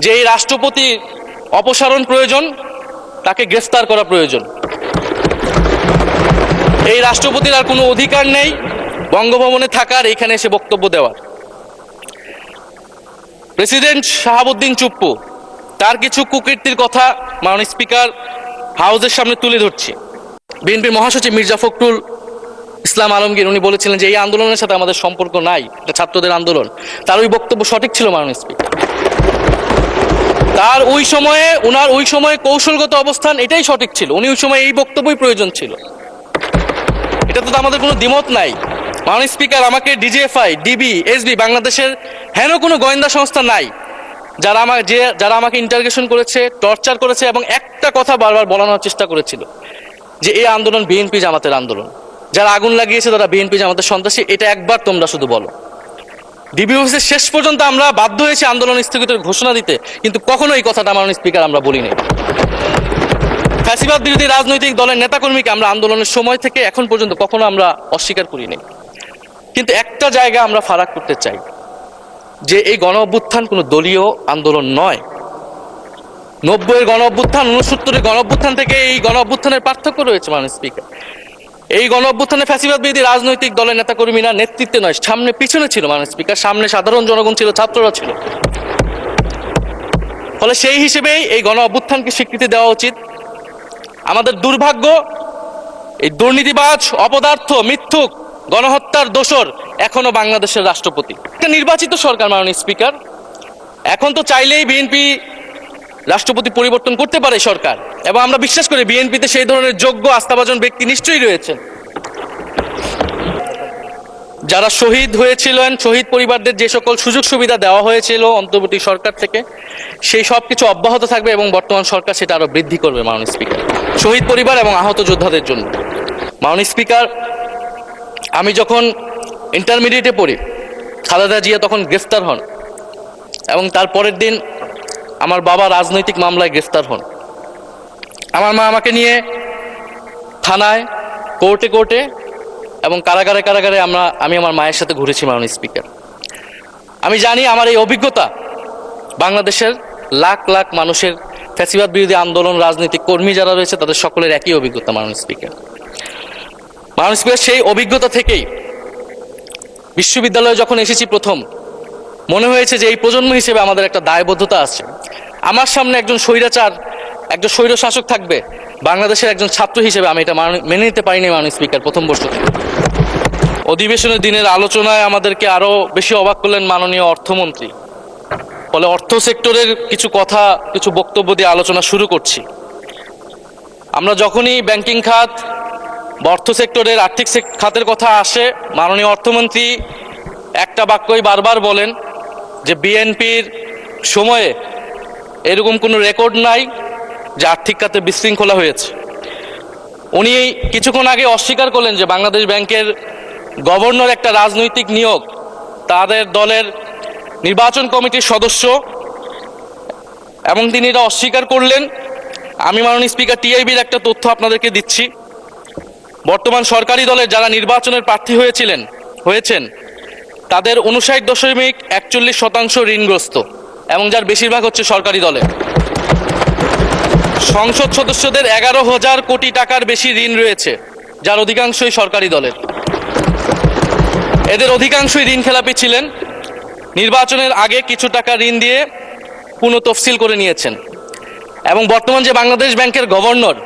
যে এই রাষ্ট্রপতি অপসারণ প্রয়োজন, তাকে গ্রেফতার করা প্রয়োজন। এই রাষ্ট্রপতির আর কোনো অধিকার নেই বঙ্গভবনে থাকার, এখানে এসে বক্তব্য দেওয়ার। প্রেসিডেন্ট শাহাবুদ্দিন চুপ্পু তার কিছু কুকীর্তির কথা মাননীয় স্পিকার হাউসের সামনে তুলে ধরছি। বিএনপির মহাসচিব মির্জা ফখরুল ইসলাম আলমগীর উনি বলেছিলেন যে এই আন্দোলনের সাথে আমাদের সম্পর্ক নাই, এটা ছাত্রদের আন্দোলন। তার ওই বক্তব্য সঠিক ছিল মাননীয় স্পিকার। তার ওই সময়ে কৌশলগত অবস্থান এটাই সঠিক ছিল। উনি ওই সময় এই বক্তব্যই প্রয়োজন ছিল, এটা তো আমাদের কোনো দ্বিমত নাই। মাননীয় স্পিকার, আমাকে ডিজিএফআই, ডিবি, এসবি, বাংলাদেশের হেন কোনো গোয়েন্দা সংস্থা নাই যারা আমাকে ইন্টারগেশন করেছে, টর্চার করেছে এবং একটা কথা বারবার বলানোর চেষ্টা করেছিল যে এই আন্দোলন বিএনপি জামাতের আন্দোলন, যারা আগুন লাগিয়েছে তারা বিএনপি জামাতের সন্ত্রাসী। এটা একবার তোমরা শুধু বলো। ডিবি অফিসের শেষ পর্যন্ত আমরা বাধ্য হয়েছি আন্দোলন স্থগিতের ঘোষণা দিতে, কিন্তু কখনো এই কথাটা মাননীয় স্পিকার আমরা বলিনি। ফ্যাসিবাদ বিরোধী রাজনৈতিক দলের নেতাকর্মীকে আমরা আন্দোলনের সময় থেকে এখন পর্যন্ত কখনো আমরা অস্বীকার করিনি। কিন্তু একটা জায়গা আমরা ফারাক করতে চাই, যে এই গণ অভ্যুত্থান কোনো দলীয় আন্দোলন নয়। 90-এর গণ অভ্যুত্থান, 69-এর গণ অভ্যুত্থান থেকে এই গণ অভ্যুত্থানের পার্থক্য রয়েছে মাননীয় স্পিকার। এই গণ অভ্যুত্থানে ফ্যাসিবাদ বিরোধী রাজনৈতিক দলের নেতাকর্মীরা নেতৃত্বে নয়, সামনে পিছনে ছিল মাননীয় স্পিকার। সামনে সাধারণ জনগণ ছিল, ছাত্ররা ছিল। ফলে সেই হিসেবেই এই গণ অভ্যুত্থানকে স্বীকৃতি দেওয়া উচিত। আমাদের দুর্ভাগ্য, এই দুর্নীতিবাজ, অপদার্থ, মিথ্যুক, গণহত্যার দোসর এখনো বাংলাদেশের রাষ্ট্রপতি। একটা নির্বাচিত সরকার মাননীয় স্পিকার, এখন তো চাইলেই বিএনপি রাষ্ট্রপতি পরিবর্তন করতে পারে সরকার, এবং আমরা বিশ্বাস করি বিএনপিতে সেই ধরনের যোগ্য আস্থাভাজন ব্যক্তি নিশ্চয়ই রয়েছেন। যারা শহীদ হয়েছিলেন, শহীদ পরিবারদের যে সকল সুযোগ সুবিধা দেওয়া হয়েছিল অন্তর্বর্তী সরকার থেকে, সেই সব কিছু অব্যাহত থাকবে এবং বর্তমান সরকার সেটা আরো বৃদ্ধি করবে মাননীয় স্পিকার, শহীদ পরিবার এবং আহত যোদ্ধাদের জন্য। মাননীয় স্পিকার, আমি যখন ইন্টারমিডিয়েটে পড়ি, খালেদা জিয়া তখন গ্রেফতার হন এবং তার পরের দিন আমার বাবা রাজনৈতিক মামলায় গ্রেফতার হন। আমার মা আমাকে নিয়ে থানায়, কোর্টে এবং কারাগারে আমি আমার মায়ের সাথে ঘুরেছি মাননীয় স্পিকার। আমি জানি আমার এই অভিজ্ঞতা বাংলাদেশের লাখ লাখ মানুষের, ফ্যাসিবাদ বিরোধী আন্দোলন রাজনৈতিক কর্মী যারা রয়েছে তাদের সকলের একই অভিজ্ঞতা মাননীয় স্পিকার। মাননীয় স্পিকার, সেই অভিজ্ঞতা থেকেই বিশ্ববিদ্যালয়ে যখন এসেছি প্রথম, মনে হয়েছে যে এই প্রজন্ম হিসেবে আমাদের একটা দায়বদ্ধতা আছে। আমার সামনে একজন স্বৈর শাসক থাকবে, বাংলাদেশের একজন ছাত্র হিসেবে আমি এটা মেনে নিতে পারিনি মাননীয় স্পিকার প্রথম বর্ষ থেকে। অধিবেশনের দিনের আলোচনায় আমাদেরকে আরো বেশি অবাক করলেন মাননীয় অর্থমন্ত্রী। ফলে অর্থ সেক্টরের কিছু বক্তব্য দিয়ে আলোচনা শুরু করছি। আমরা যখনই ব্যাংকিং খাত বা অর্থ সেক্টরের, আর্থিক খাতের কথা আসে, মাননীয় অর্থমন্ত্রী একটা বাক্যই বারবার বলেন যে বিএনপির সময়ে এরকম কোনো রেকর্ড নাই যে আর্থিক খাতে বিশৃঙ্খলা হয়েছে। উনি কিছুক্ষণ আগে অস্বীকার করলেন যে বাংলাদেশ ব্যাংকের গভর্নর একটা রাজনৈতিক নিয়োগ, তাদের দলের নির্বাচন কমিটির সদস্য, এবং তিনি এটা অস্বীকার করলেন। আমি মাননীয় স্পিকার টিআইবির একটা তথ্য আপনাদেরকে দিচ্ছি। বর্তমান সরকারি দলের যারা নির্বাচনের প্রার্থী হয়েছেন তাদের 59.41% ঋণগ্রস্ত, এবং যার বেশিরভাগ হচ্ছে সরকারি দলের। সংসদ সদস্যদের 11,000 কোটি টাকার বেশি ঋণ রয়েছে, যার অধিকাংশই সরকারি দলের। এদের অধিকাংশই ঋণ খেলাপি ছিলেন, নির্বাচনের আগে কিছু টাকা ঋণ দিয়ে পুনঃতফসিল করে নিয়েছেন। এবং বর্তমান যে বাংলাদেশ ব্যাংকের গভর্নর,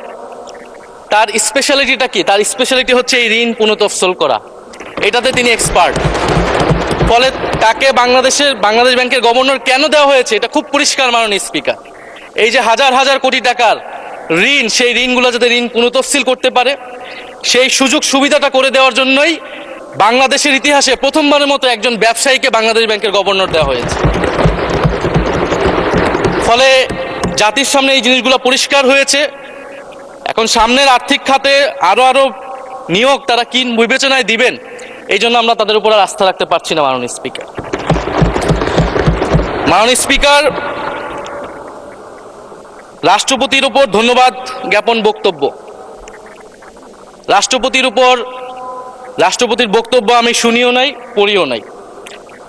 তার স্পেশালিটিটা কি? তার স্পেশালিটি হচ্ছে এই ঋণ পুনঃতফসিল করা, এটাতে তিনি এক্সপার্ট। ফলে তাকে বাংলাদেশ ব্যাংকের গভর্নর কেন দেওয়া হয়েছে এটা খুব পরিষ্কার মাননীয় স্পিকার। এই যে হাজার হাজার কোটি টাকার ঋণ, সেই ঋণগুলো যাতে ঋণ পুনঃতফসিল করতে পারে, সেই সুযোগ সুবিধাটা করে দেওয়ার জন্যই বাংলাদেশের ইতিহাসে প্রথমবারের মতো একজন ব্যবসায়ীকে বাংলাদেশ ব্যাংকের গভর্নর দেওয়া হয়েছে। ফলে জাতির সামনে এই জিনিসগুলো পরিষ্কার হয়েছে। এখন সামনের আর্থিক খাতে আরো নিয়োগ তারা কি বিবেচনায় দিবেন, এই জন্য আমরা তাদের উপর আর আস্থা রাখতে পারছি না মাননীয় স্পিকার। মাননীয় স্পিকার, রাষ্ট্রপতির উপর ধন্যবাদ জ্ঞাপন বক্তব্য, রাষ্ট্রপতির বক্তব্য আমি শুনিও নাই, পড়িও নাই।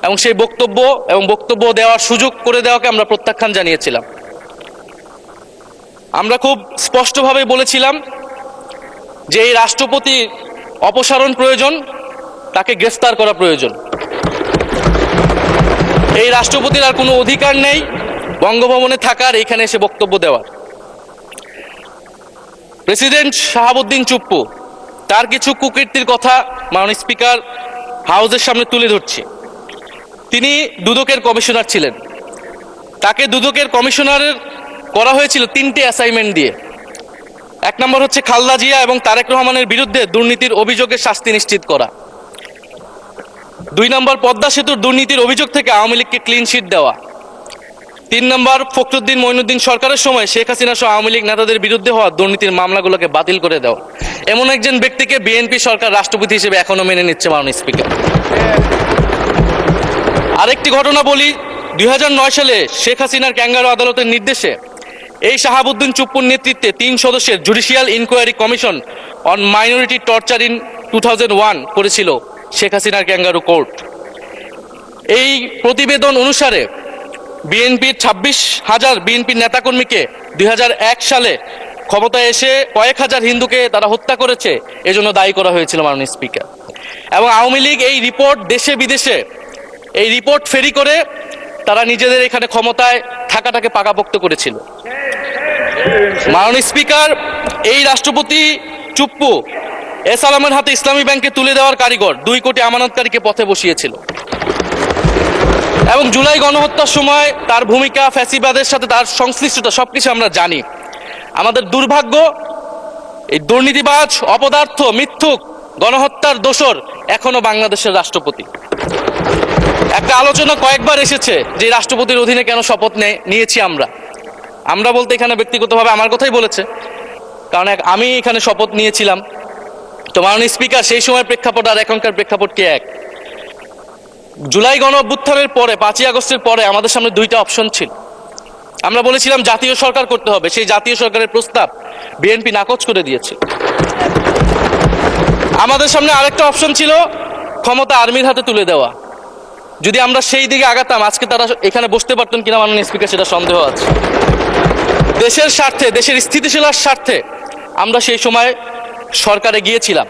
এবং সেই বক্তব্য দেওয়ার সুযোগ করে দেওয়াকে আমরা প্রত্যাখ্যান জানিয়েছিলাম। আমরা খুব স্পষ্টভাবে বলেছিলাম যে এই রাষ্ট্রপতির অপসারণ প্রয়োজন, তাকে গ্রেফতার করা প্রয়োজন। এই রাষ্ট্রপতির আর কোনো অধিকার নেই বঙ্গভবনে থাকার, এখানে এসে বক্তব্য দেওয়ার। প্রেসিডেন্ট শাহাবুদ্দিন চুপ্পু তার কিছু কুকীর্তির কথা মাননীয় স্পিকার হাউসের সামনে তুলে ধরছি। তিনি দুদকের কমিশনার ছিলেন। তাকে দুদকের কমিশনারের করা হয়েছিল 3টে অ্যাসাইনমেন্ট দিয়ে। 1 নম্বর হচ্ছে খালেদা জিয়া এবং তারেক রহমানের বিরুদ্ধে দুর্নীতির অভিযোগের শাস্তি নিশ্চিত করা। 2 নম্বর পদ্মা সেতুর দুর্নীতির অভিযোগ থেকে আওয়ামী লীগকে ক্লিন শিট দেওয়া। 3 নম্বর ফখরুদ্দিন মঈনুদ্দিন সরকারের সময় শেখ হাসিনা সহ আওয়ামী লীগ নেতাদের বিরুদ্ধে হওয়া দুর্নীতির মামলাগুলোকে বাতিল করে দেওয়া। এমন একজন ব্যক্তিকে বিএনপি সরকার রাষ্ট্রপতি হিসেবে এখনো মেনে নিচ্ছে মাননীয় স্পিকার। আরেকটি ঘটনা বলি, 2009 সালে শেখ হাসিনার ক্যাঙ্গারু আদালতের নির্দেশে এই শাহাবুদ্দিন চুপ্পুর নেতৃত্বে 3 সদস্যের judicial inquiry commission on minority torture in 2001 করেছিল শেখ হাসিনার ক্যাঙ্গারু কোর্ট। এই প্রতিবেদন অনুসারে বিএনপির 26,000 বিএনপির নেতাকর্মীকে 2001 সালে ক্ষমতায় এসে কয়েক হাজার হিন্দুকে তারা হত্যা করেছে, এজন্য দায়ী করা হয়েছিল মাননীয় স্পিকার। এবং আওয়ামী লীগ এই রিপোর্ট দেশে বিদেশে এই রিপোর্ট ফেরি করে তারা নিজেদের এখানে ক্ষমতায় থাকাটাকে পাকাপোক্ত করেছিল। মাননীয় স্পিকার, এই রাষ্ট্রপতি চুপ্পু এস আলমের হাতে ইসলামী ব্যাংকে তুলে দেওয়ার কারিগর, 2 কোটি আমানতকারীকে পথে বসিয়েছিল। এবং জুলাই গণহত্যার সময় তার ভূমিকা, ফ্যাসিবাদের সাথে তার সংশ্লিষ্টতা সবকিছু আমরা জানি। আমাদের দুর্ভাগ্য, এই দুর্নীতিবাজ, অপদার্থ, মিথ্যুক, গণহত্যার দোসর এখনো বাংলাদেশের রাষ্ট্রপতি। একটা আলোচনা কয়েকবার এসেছে যে রাষ্ট্রপতির অধীনে কেন শপথ নিয়েছি আমরা বলতে এখানে ব্যক্তিগতভাবে আমার কথাই বলেছে, কারণ আমি এখানে শপথ নিয়েছিলাম। তো মাননীয় স্পিকার, সেই সময়ের প্রেক্ষাপট আর এখনকার প্রেক্ষাপট কি এক? জুলাই গণ অভ্যুত্থানের পরে 5ই আগস্টের পরে আমাদের সামনে 2টা অপশন ছিল। আমরা বলেছিলাম জাতীয় সরকার করতে হবে, সেই জাতীয় সরকারের প্রস্তাব বিএনপি নাকচ করে দিয়েছে। আমাদের সামনে আরেকটা অপশন ছিল ক্ষমতা আর্মির হাতে তুলে দেওয়া। যদি আমরা সেই দিকে আগাতাম, আজকে তারা এখানে বসতে পারতেন কিনা মাননীয় স্পিকার, সেটা সন্দেহ আছে। দেশের স্বার্থে, দেশের স্থিতিশীলার স্বার্থে আমরা সেই সময় সরকারে গিয়েছিলাম,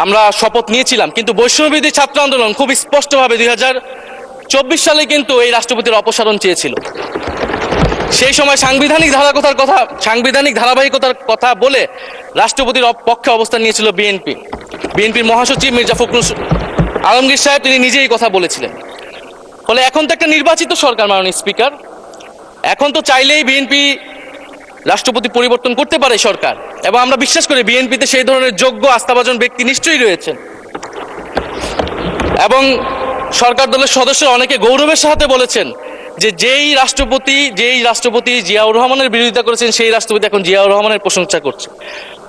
আমরা শপথ নিয়েছিলাম। কিন্তু বৈষম্যবিরোধী ছাত্র আন্দোলন খুব স্পষ্টভাবে 2024 সালে কিন্তু এই রাষ্ট্রপতির অপসারণ চেয়েছিল। সেই সময় সাংবিধানিক ধারাবাহিকতার কথা বলে রাষ্ট্রপতির পক্ষে অবস্থান নিয়েছিল বিএনপির মহাসচিব মির্জা ফখরুল আলমগীর সাহেব, তিনি নিজেই কথা বলেছিলেন। ফলে এখন তো একটা নির্বাচিত সরকার মাননীয় স্পিকার, এখন তো চাইলেই বিএনপি রাষ্ট্রপতি পরিবর্তন করতে পারে সরকার, এবং আমরা বিশ্বাস করি বিএনপিতে সেই ধরনের যোগ্য আস্থাভাজন ব্যক্তি নিশ্চয়ই রয়েছেন। এবং সরকার দলের সদস্য অনেকে গৌরবের সাথে বলেছেন যে যেই রাষ্ট্রপতি জিয়াউর রহমানের বিরোধিতা করেছেন, সেই রাষ্ট্রপতি এখন জিয়াউর রহমানের প্রশংসা করছে।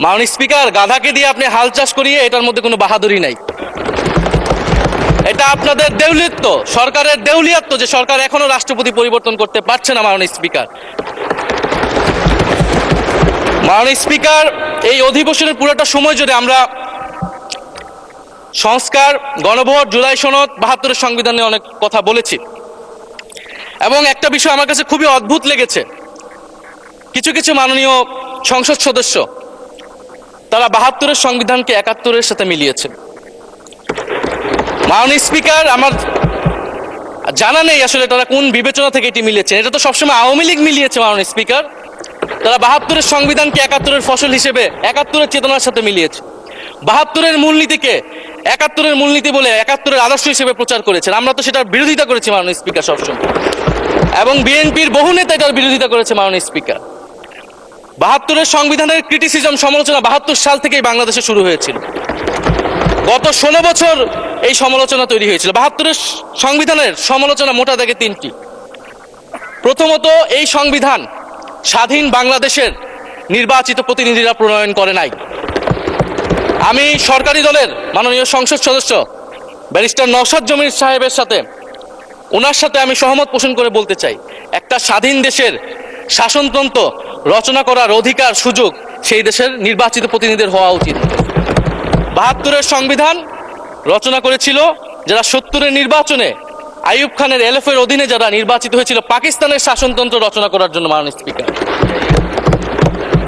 মাননীয় স্পিকার, গাধাকে দিয়ে আপনি হাল চাষ করিয়ে এটার মধ্যে কোনো বাহাদুরি নাই। এটা আপনাদের দেউলিয়ত্ব, সরকারের দেউলিয়ত্ব, যে সরকার এখনো রাষ্ট্রপতি পরিবর্তন করতে পারছে না। মাননীয় স্পিকার, এই অধিবেশনের পুরোটা সময় জুড়ে আমরা সংস্কার, গণভোট, জুলাই সনদ, 72-এর সংবিধান নিয়ে অনেক কথা বলেছি। এবং একটা বিষয় আমার কাছে খুবই অদ্ভুত লেগেছে, কিছু মাননীয় সংসদ সদস্য তারা 72-এর সংবিধানকে 71-এর সাথে মিলিয়েছে। মাননীয় স্পিকার, আমার জানা নেই আসলে তারা কোন বিবেচনা থেকে এটি মিলিয়েছে। এটা তো সবসময় আওয়ামী লীগ মিলিয়েছে মাননীয় স্পিকার। তারা 72-এর সংবিধানকে 71-এর ফসল হিসেবে, 71-এর চেতনার সাথে মিলিয়েছে। 72-এর মূলনীতিকে 71-এর মূলনীতি বলে 71-এর আদর্শ হিসেবে প্রচার করেছেন। আমরা তো সেটার বিরোধিতা করেছি মাননীয় স্পিকার সবসময়, এবং বিএনপির বহু নেতা এটার বিরোধিতা করেছে মাননীয় স্পিকার। 72-এর সংবিধানের ক্রিটিসিজম, সমালোচনা 72 সাল থেকেই বাংলাদেশে শুরু হয়েছিল। গত 16 বছর এই সমালোচনা তৈরি হয়েছিল। 72-এর সংবিধানের সমালোচনা মোটা দাগে 3টি। প্রথমত, এই সংবিধান স্বাধীন বাংলাদেশের নির্বাচিত প্রতিনিধিরা প্রণয়ন করে নাই। আমি সরকারি দলের মাননীয় সংসদ সদস্য ব্যারিস্টার নওশাদ জমির সাহেবের সাথে, ওনার সাথে আমি সহমত পোষণ করে বলতে চাই, একটা স্বাধীন দেশের শাসনতন্ত্র রচনা করার অধিকার, সুযোগ সেই দেশের নির্বাচিত প্রতিনিধিদের হওয়া উচিত। 72-এর সংবিধান রচনা করেছিল যারা 70-এর নির্বাচনে আইয়ুব খানের এলএফের অধীনে যারা নির্বাচিত হয়েছিল পাকিস্তানের শাসনতন্ত্র রচনা করার জন্য মাননীয় স্পিকার।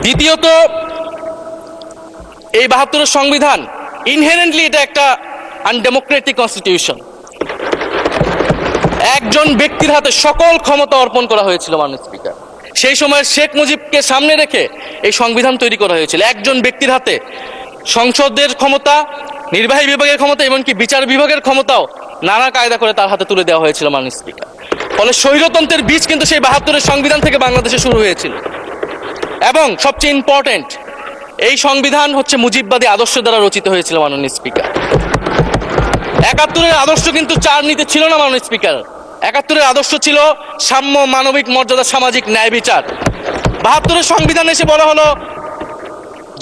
দ্বিতীয়ত, এই ৭২ সংবিধান ইনহেরেন্টলি এটা একটা আনডেমোক্রেটিক কনস্টিটিউশন। একজন ব্যক্তির হাতে সকল ক্ষমতা অর্পণ করা হয়েছিল মাননীয় স্পিকার। সেই সময় শেখ মুজিবকে সামনে রেখে এই সংবিধান তৈরি করা হয়েছিল। একজন ব্যক্তির হাতে সংসদের ক্ষমতা, নির্বাহী বিভাগের ক্ষমতা, এমনকি বিচার বিভাগের ক্ষমতাও নানা কায়দা করে তার হাতে তুলে দেওয়া হয়েছিল মাননীয় স্পিকার। ফলে স্বৈরতন্ত্রের বীজ কিন্তু সেই ৭২ সংবিধান থেকে বাংলাদেশে শুরু হয়েছিল। এবং সবচেয়ে ইম্পর্টেন্ট, এই সংবিধান হচ্ছে মুজিববাদী আদর্শ দ্বারা রচিত হয়েছিল মাননীয় স্পিকার। ৭১-এর আদর্শ কিন্তু ৪ নীতি ছিল না মাননীয় স্পিকার। ৭১-এর আদর্শ ছিল সাম্য, মানবিক মর্যাদা, সামাজিক ন্যায় বিচার। ৭২-এর সংবিধানে এসে বলা হলো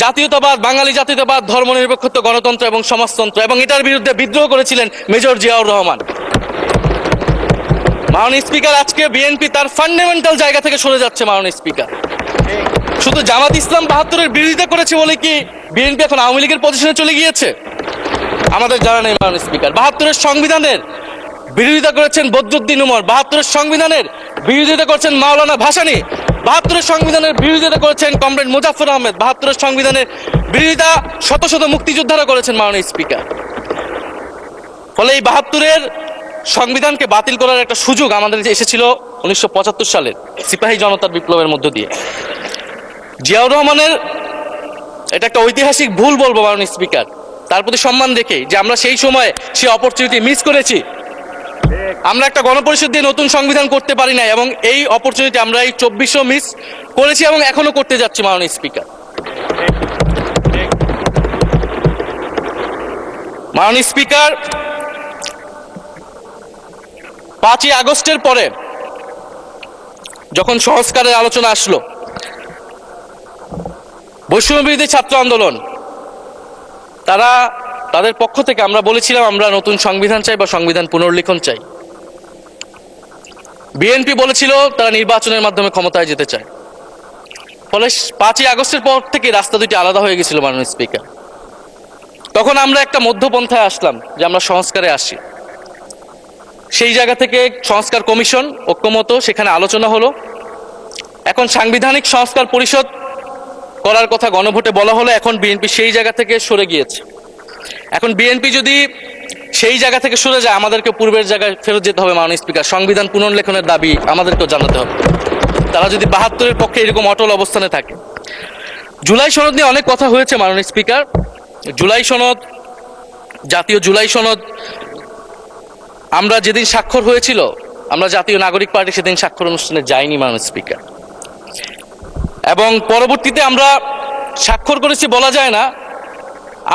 জাতীয়তাবাদ, বাঙালি জাতীয়তাবাদ, ধর্মনিরপেক্ষত্ব, গণতন্ত্র এবং সমাজতন্ত্র, এবং এটার বিরুদ্ধে বিদ্রোহ করেছিলেন মেজর জিয়াউর রহমান। মাননীয় স্পিকার, আজকে বিএনপি তার ফান্ডামেন্টাল জায়গা থেকে সরে যাচ্ছে মাননীয় স্পিকার। শুধু জামাত ইসলাম ৭২-এর বিরোধিতা করেছে বলে কি বিএনপি এখন আওয়ামী লীগের পজিশনে চলে গিয়েছে? আমাদের জানা নেই মাননীয় স্পিকার। ৭২-এর সংবিধানের বিরোধিতা করেছেন বদরুদ্দিন উমর, ৭২-এর সংবিধানের বিরোধিতা করেছেন মাওলানা ভাসানী, ৭২-এর সংবিধানের বিরোধিতা করেছেন কমরেড মুজাফফর আহমেদ, ৭২-এর সংবিধানের বিরোধিতা শত শত মুক্তিযোদ্ধারা করেছেন মাননীয় স্পিকার। ফলে এই ৭২-এর সংবিধানকে বাতিল করার একটা সুযোগ আমাদের এসেছিল ১৯৭৫ সালের সিপাহী জনতার বিপ্লবের মধ্য দিয়ে। জিয়াউর রহমানের এটা একটা ঐতিহাসিক ভুল বলবো মাননীয় স্পিকার, তার প্রতি সম্মান দেখে, যে আমরা সেই সময় সেই অপরচুনিটি মিস করেছি। আমরা একটা গণপরিষদ দিয়ে নতুন সংবিধান করতে পারি না, এবং এই অপরচুনিটি আমরা এই ২৪০০ মিস করেছি এবং এখনো করতে যাচ্ছি মাননীয় স্পিকার। মাননীয় স্পিকার, ৫ই আগস্টের পরে যখন সংস্কারের আলোচনা আসলো, বৈষম্যবিরোধী ছাত্র আন্দোলন তাদের পক্ষ থেকে আমরা বলেছিলাম আমরা নতুন সংবিধান চাই বা সংবিধান পুনর্লিখন চাই। বিএনপি বলেছিল তারা নির্বাচনের মাধ্যমে ক্ষমতায় যেতে চায়। ফলে ৫ই আগস্টের পর থেকে রাস্তা দুটি আলাদা হয়ে গেছিল মাননীয় স্পিকার। তখন আমরা একটা মধ্যপন্থায় আসলাম যে আমরা সংস্কারে আসি। সেই জায়গা থেকে সংস্কার কমিশন ঐক্যমত, সেখানে আলোচনা হলো। এখন সাংবিধানিক সংস্কার পরিষদ করার কথা গণভোটে বলা হলো। এখন বিএনপি সেই জায়গা থেকে সরে গিয়েছে। এখন বিএনপি যদি সেই জায়গা থেকে সরে যায়, আমাদেরকে পূর্বের জায়গায় ফেরত যেতে হবে মাননীয় স্পিকার। সংবিধান পুনর্লেখনের দাবি আমাদেরকেও জানাতে হবে, তারা যদি ৭২-এর পক্ষে এরকম অটল অবস্থানে থাকে। জুলাই সনদ নিয়ে অনেক কথা হয়েছে মাননীয় স্পিকার। জুলাই সনদ, জাতীয় জুলাই সনদ, আমরা যেদিন স্বাক্ষর হয়েছিল, আমরা জাতীয় নাগরিক পার্টি সেদিন স্বাক্ষর অনুষ্ঠানে যাইনি মাননীয় স্পিকার, এবং পরবর্তীতে আমরা স্বাক্ষর করেছি বলা যায় না,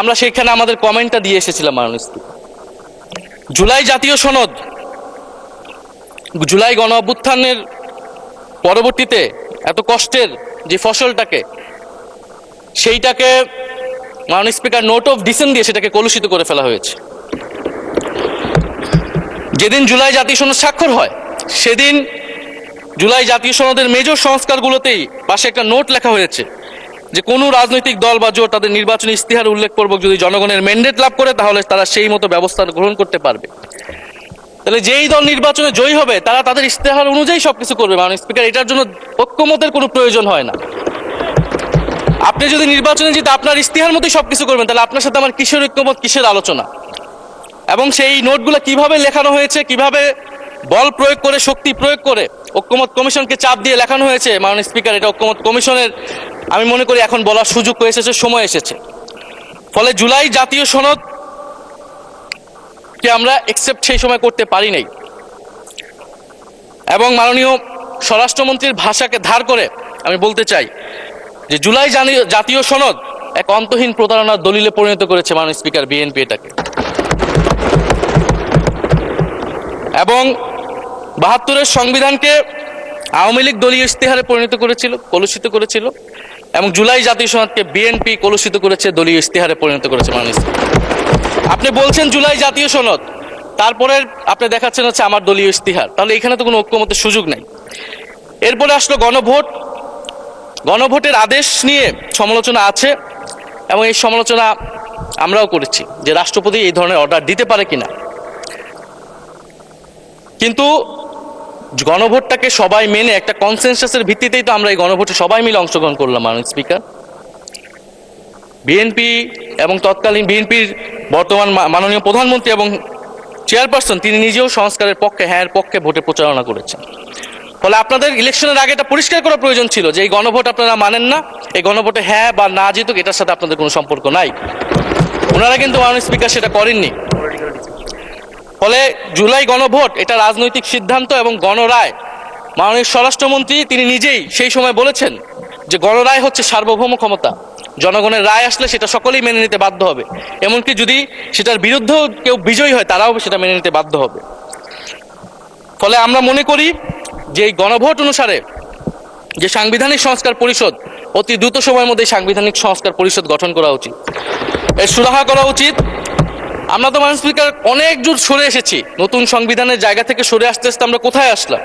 আমরা সেখানে আমাদের কমেন্টটা দিয়ে এসেছিলাম মাননীয় স্পিকার। জুলাই জাতীয় সনদ, জুলাই গণ অভ্যুত্থানের পরবর্তীতে এত কষ্টের যে ফসলটাকে, সেইটাকে মাননীয় স্পিকার নোট অফ ডিসেন্ট দিয়ে সেটাকে কলুষিত করে ফেলা হয়েছে। যেদিন জুলাই জাতীয় সনদ স্বাক্ষর হয়, সেদিন জুলাই জাতীয় সনদের মেজর সংস্কারগুলোতেই পাশে একটা নোট লেখা হয়েছে যে কোনো রাজনৈতিক দল বা জোট তাদের নির্বাচনী ইস্তিহার উল্লেখপূর্বক যদি জনগণের ম্যান্ডেট লাভ করে, তাহলে তারা সেই মতো ব্যবস্থা গ্রহণ করতে পারবে। তাহলে যেই দল নির্বাচনে জয়ী হবে তারা তাদের ইস্তেহার অনুযায়ী সবকিছু করবে মাননীয় স্পিকার। এটার জন্য ঐক্যমতের কোনো প্রয়োজন হয় না। আপনি যদি নির্বাচনে জিতে আপনার ইস্তেহার মতোই সবকিছু করবেন, তাহলে আপনার সাথে আমার কিসের ঐক্যমত, কিসের আলোচনা? এবং সেই নোটগুলো কিভাবে লেখানো হয়েছে, কিভাবে বল প্রয়োগ করে, শক্তি প্রয়োগ করে ঐক্যমত কমিশনকে চাপ দিয়ে লেখানো হয়েছে মাননীয় স্পিকার, এটা ঐক্যমত কমিশনের আমি মনে করি এখন বলার সুযোগ এসেছে, সময় এসেছে। ফলে জুলাই জাতীয় সনদ কে আমরা একসেপ্ট সেই সময় করতে পারি নাই, এবং মাননীয় স্বরাষ্ট্রমন্ত্রীর ভাষাকে ধার করে আমি বলতে চাই যে জুলাই জাতীয় সনদ এক অন্তহীন প্রতারণার দলিলে পরিণত করেছে মাননীয় স্পিকার বিএনপি এটাকে। এবং ৭২-এর সংবিধানকে আওয়ামী লীগ দলীয় ইস্তেহারে পরিণত করেছিল, কলুষিত করেছিল, এবং জুলাই জাতীয় সনদকে বিএনপি কলুষিত করেছে, দলীয় ইস্তেহারে পরিণত করেছে মাননীয় স্পিকার। আপনি বলছেন জুলাই জাতীয় সনদ, তারপরে আপনি দেখাচ্ছেন হচ্ছে আমার দলীয় ইস্তিহার, তাহলে এখানে তো কোনো ঐক্যমতের সুযোগ নাই। এরপরে আসলো গণভোট। গণভোটের আদেশ নিয়ে সমালোচনা আছে, এবং এই সমালোচনা আমরাও করেছি যে রাষ্ট্রপতি এই ধরনের অর্ডার দিতে পারে কিনা। কিন্তু গণভোটটাকে সবাই মেনে একটা কনসেনসাসের ভিত্তিতেই তো আমরা এই গণভোটে সবাই মিলে অংশগ্রহণ করলাম মাননীয় স্পিকার। বিএনপি এবং তৎকালীন বিএনপির বর্তমান মাননীয় প্রধানমন্ত্রী এবং চেয়ারপারসন তিনি নিজেও সংস্কারের পক্ষে, হ্যাঁ পক্ষে ভোটে প্রচারণা করেছেন। ফলে আপনাদের ইলেকশনের আগে এটা পরিষ্কার করা প্রয়োজন ছিল যে এই গণভোট আপনারা মানেন না, এই গণভোটে হ্যাঁ বা না জিতুক এটার সাথে আপনাদের কোনো সম্পর্ক নাই। ওনারা কিন্তু মাননীয় স্পিকার সেটা করেননি। ফলে জুলাই গণভোট এটা রাজনৈতিক সিদ্ধান্ত এবং গণরায়। মাননীয় স্বরাষ্ট্রমন্ত্রী তিনি নিজেই সেই সময় বলেছেন যে গণরায় হচ্ছে সার্বভৌম ক্ষমতা, জনগণের রায় আসলে সেটা সকলেই মেনে নিতে বাধ্য হবে, এমনকি যদি সেটার বিরুদ্ধেও কেউ বিজয়ী হয় তারাও সেটা মেনে নিতে বাধ্য হবে। ফলে আমরা মনে করি যে এই গণভোট অনুসারে যে সাংবিধানিক সংস্কার পরিষদ অতি দ্রুত সময়ের মধ্যে সাংবিধানিক সংস্কার পরিষদ গঠন করা উচিত, এর সুরাহা করা উচিত। আমরা তো মাননীয় স্পিকার অনেক দূর সরে এসেছি, নতুন সংবিধানের জায়গা থেকে সরে আস্তে আস্তে আমরা কোথায় আসলাম?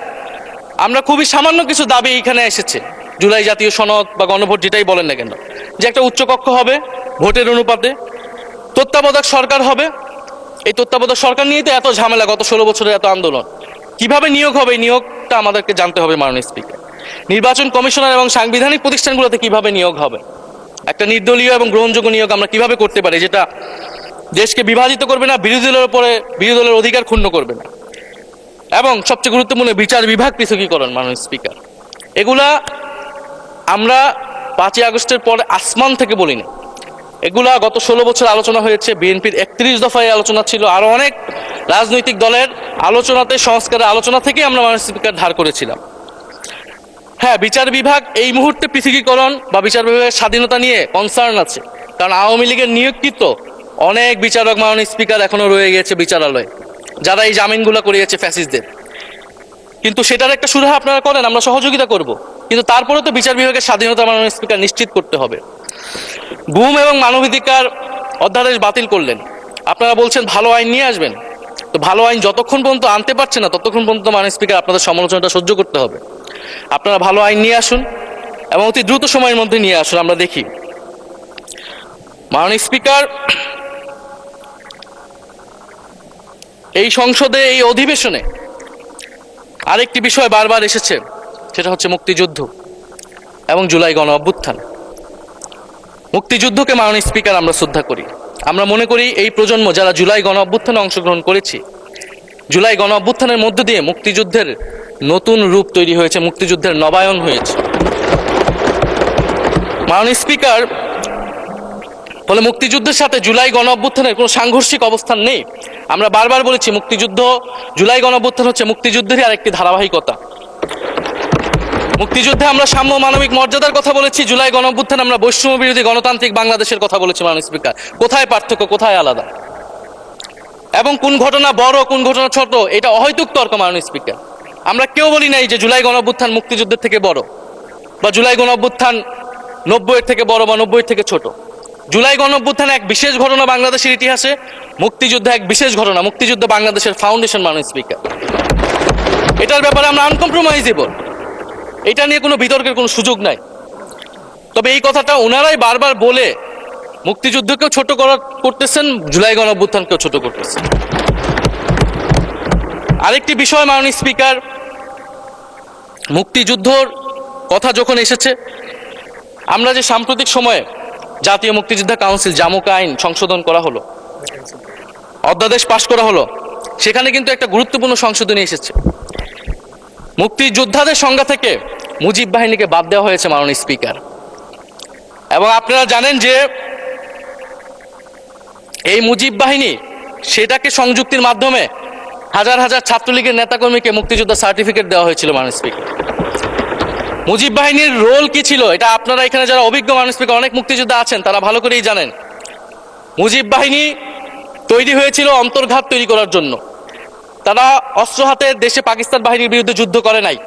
আমরা খুবই সামান্য কিছু দাবি এখানে এসেছে, জুলাই জাতীয় সনদ বা গণভোট যেটাই বলেন না কেন, যে একটা উচ্চকক্ষ হবে ভোটের অনুপাতে, তত্ত্বাবধায়ক সরকার হবে। এই তত্ত্বাবধায়ক সরকার নিয়েই তো এত ঝামেলা, গত 16 বছরের এত আন্দোলন। কিভাবে নিয়োগ হবে এই নিয়োগটা আমাদেরকে জানতে হবে মাননীয় স্পিকার। নির্বাচন কমিশনার এবং সাংবিধানিক প্রতিষ্ঠানগুলোতে কিভাবে নিয়োগ হবে, একটা নির্দলীয় এবং গ্রহণযোগ্য নিয়োগ আমরা কিভাবে করতে পারি যেটা দেশকে বিভাজিত করবে না, বিরোধী দলের উপরে বিরোধী দলের অধিকার ক্ষুণ্ণ করবে না, এবং সবচেয়ে গুরুত্বপূর্ণ বিচার বিভাগ পৃথকীকরণ মাননীয় স্পিকার। এগুলা আমরা 5ই আগস্টের পরে আসমান থেকে বলিনি, এগুলা গত 16 বছর আলোচনা হয়েছে। বিএনপির 31 দফায় আলোচনা ছিল, আরো অনেক রাজনৈতিক দলের আলোচনাতে, সংস্কারের আলোচনা থেকে আমরা মাননীয় স্পিকার ধার করেছিলাম। হ্যাঁ, বিচার বিভাগ এই মুহূর্তে পৃথকীকরণ বা বিচার বিভাগের স্বাধীনতা নিয়ে কনসার্ন আছে, কারণ আওয়ামী লীগের নিয়োগকৃত অনেক বিচারক মাননীয় স্পিকার এখনো রয়ে গেছে বিচারালয়ে, যারা এই জামিনগুলো করিয়েছে ফ্যাসিস্টদের। কিন্তু সেটার একটা সুরাহা আপনারা করেন, আমরা সহযোগিতা করব, কিন্তু তারপরে তো বিচার বিভাগের স্বাধীনতা মাননীয় স্পিকার নিশ্চিত করতে হবে। গুম এবং মানবাধিকার অধ্যাদেশ বাতিল করলেন, আপনারা বলছেন ভালো আইন নিয়ে আসবেন, তো ভালো আইন যতক্ষণ পর্যন্ত আনতে পারছে না ততক্ষণ পর্যন্ত মাননীয় স্পিকার আপনাদের সমালোচনাটা সহ্য করতে হবে। আপনারা ভালো আইন নিয়ে আসুন এবং অতি দ্রুত সময়ের মধ্যে নিয়ে আসুন, আমরা দেখি। মাননীয় স্পিকার, এই সংসদে এই অধিবেশনে আরেকটি বিষয় বারবার এসেছে, সেটা হচ্ছে মুক্তিযুদ্ধ এবং জুলাই গণ অভ্যুত্থান। মুক্তিযুদ্ধকে মাননীয় স্পিকার আমরা শ্রদ্ধা করি। আমরা মনে করি এই প্রজন্ম যারা জুলাই গণ অভ্যুত্থানে অংশগ্রহণ করেছি, জুলাই গণ অভ্যুত্থানের মধ্য দিয়ে মুক্তিযুদ্ধের নতুন রূপ তৈরি হয়েছে, মুক্তিযুদ্ধের নবায়ন হয়েছে মাননীয় স্পিকার। ফলে মুক্তিযুদ্ধের সাথে জুলাই গণ অভ্যুত্থানের কোনো সাংঘর্ষিক অবস্থান নেই। আমরা বারবার বলেছি মুক্তিযুদ্ধ, জুলাই গণ অভ্যুত্থান হচ্ছে মুক্তিযুদ্ধেরই আরেকটি ধারাবাহিকতা। মুক্তিযুদ্ধে আমরা সাম্য মানবিক মর্যাদার কথা বলেছি, জুলাই গণ অভ্যুত্থানে আমরা বৈষম্য বিরোধী গণতান্ত্রিক বাংলাদেশের কথা বলেছি মাননীয় স্পিকার। কোথায় পার্থক্য, কোথায় আলাদা, এবং কোন ঘটনা বড় কোন ঘটনা ছোট, এটা অহৈতুক তর্ক মাননীয় স্পিকার। আমরা কেউ বলি নাই যে জুলাই গণ অভ্যুত্থান মুক্তিযুদ্ধের থেকে বড়, বা জুলাই গণ অভ্যুত্থান 90-এর থেকে বড় বা 90-এর থেকে ছোট। জুলাই গণ অভ্যুত্থান এক বিশেষ ঘটনা বাংলাদেশের ইতিহাসে, মুক্তিযুদ্ধ এক বিশেষ ঘটনা, মুক্তিযুদ্ধ বাংলাদেশের ফাউন্ডেশন মাননীয় স্পিকার। এটার ব্যাপারে আমরা আনকম্প্রোমাইজেবল, এটা নিয়ে কোনো বিতর্কের কোনো সুযোগ নাই। তবে এই কথাটা ওনারাই বারবার বলে মুক্তিযুদ্ধকেও ছোট করতেছেন, জুলাই গণ অভ্যুত্থানকেও ছোট করতেছেন। আরেকটি বিষয় মাননীয় স্পিকার, মুক্তিযুদ্ধর কথা যখন এসেছে, আমরা যে সাম্প্রতিক সময়ে জাতীয় মুক্তিযোদ্ধা কাউন্সিল জামুকা আইন সংশোধন করা হলো, অধ্যাদেশ পাশ করা হলো, সেখানে কিন্তু একটা গুরুত্বপূর্ণ সংশোধনী এসেছে। মুক্তিযোদ্ধাদের সংজ্ঞা থেকে মুজিব বাহিনীকে বাদ দেওয়া হয়েছে মাননীয় স্পিকার। এবং আপনারা জানেন যে এই মুজিব বাহিনী, সেটাকে সংযুক্তির মাধ্যমে হাজার হাজার ছাত্রলীগের নেতাকর্মীকে মুক্তিযোদ্ধা সার্টিফিকেট দেওয়া হয়েছিল মাননীয় স্পিকার। মুজিব বাহিনীর রোল কি ছিল, এটা আপনারা এখানে যারা অভিজ্ঞ মাননীয় স্পিকার, অনেক মুক্তিযোদ্ধা আছেন, তারা ভালো করেই জানেন। মুজিব বাহিনী তৈরি হয়েছিল অন্তর্ঘাত তৈরি করার জন্য। তারা অস্ত্র হাতে দেশে পাকিস্তান বাহিনীর বিরুদ্ধে যুদ্ধ করে নাই,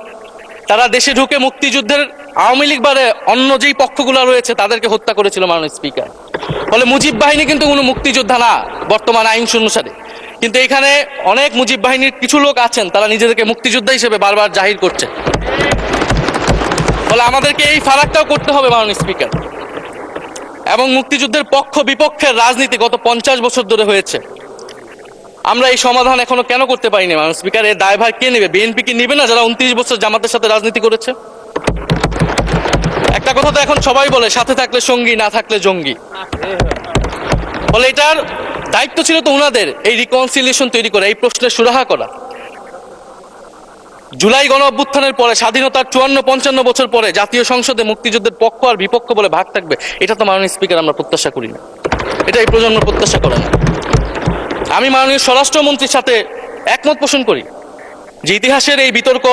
তারা দেশে ঢুকে মুক্তিযুদ্ধের আওয়ামী লীগ বাদে অন্য যেই পক্ষগুলো রয়েছে তাদেরকে হত্যা করেছিল মাননীয় স্পিকার। ফলে মুজিব বাহিনী কিন্তু কোনো মুক্তিযোদ্ধা না বর্তমান আইন অনুসারে, কিন্তু এখানে অনেক মুজিব বাহিনীর কিছু লোক আছেন, তারা নিজেদেরকে মুক্তিযোদ্ধা হিসেবে বারবার জাহির করছে। ফলে আমাদেরকে এই ফারাকটাও করতে হবে মাননীয় স্পিকার। এবং মুক্তিযুদ্ধের পক্ষ বিপক্ষের রাজনীতি গত 50 বছর ধরে হয়েছে। আমরা এই সমাধান এখনো কেন করতে পারিনি মাননীয় স্পিকার? এর দায়ভার কে নেবে? বিএনপি কি নেবে না, যারা 29 বছর জামাতের সাথে রাজনীতি করেছে? একটা কথা তো এখন সবাই বলে, সাথে থাকলে সঙ্গী, না থাকলে জঙ্গি। বলে এটার দায়িত্ব ছিল তো উনাদের, এই রিকনসিলিয়েশন তৈরি করা, এই প্রশ্নের সুরাহা করা। জুলাই গণ অভ্যুত্থানের পরে, স্বাধীনতার 54-55 বছর পরে জাতীয় সংসদে মুক্তিযুদ্ধের পক্ষ আর বিপক্ষ বলে ভাগ থাকবে, এটা তো মাননীয় স্পিকার আমরা প্রত্যাশা করি না, এটা এই প্রজন্ম প্রত্যাশা করে না। আমি মাননীয় স্বরাষ্ট্রমন্ত্রীর সাথে একমত পোষণ করি যে ইতিহাসের এই বিতর্ক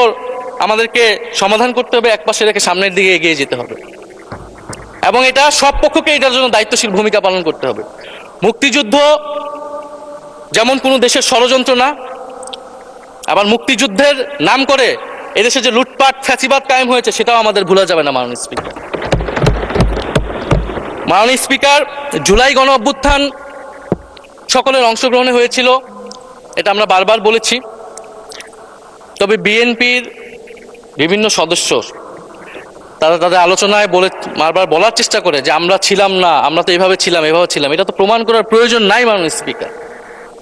আমাদেরকে সমাধান করতে হবে, একপাশে রেখে সামনের দিকে এগিয়ে যেতে হবে, এবং এটা সব পক্ষকে এটার জন্য দায়িত্বশীল ভূমিকা পালন করতে হবে। মুক্তিযুদ্ধ যেমন কোনো দেশের ষড়যন্ত্র না, আবার মুক্তিযুদ্ধের নাম করে এদেশে যে লুটপাট ফ্যাসিবাদ কায়েম হয়েছে সেটাও আমাদের ভুলা যাবে না মাননীয় স্পিকার। মাননীয় স্পিকার, জুলাই গণ অভ্যুত্থান সকলের অংশগ্রহণে হয়েছিল, এটা আমরা বারবার বলেছি। তবে বিএনপির বিভিন্ন সদস্য তারা তাদের আলোচনায় বারবার বলার চেষ্টা করে যে আমরা ছিলাম না, আমরা তো এভাবে ছিলাম, এভাবে ছিলাম। এটা তো প্রমাণ করার প্রয়োজন নাই মাননীয় স্পিকার।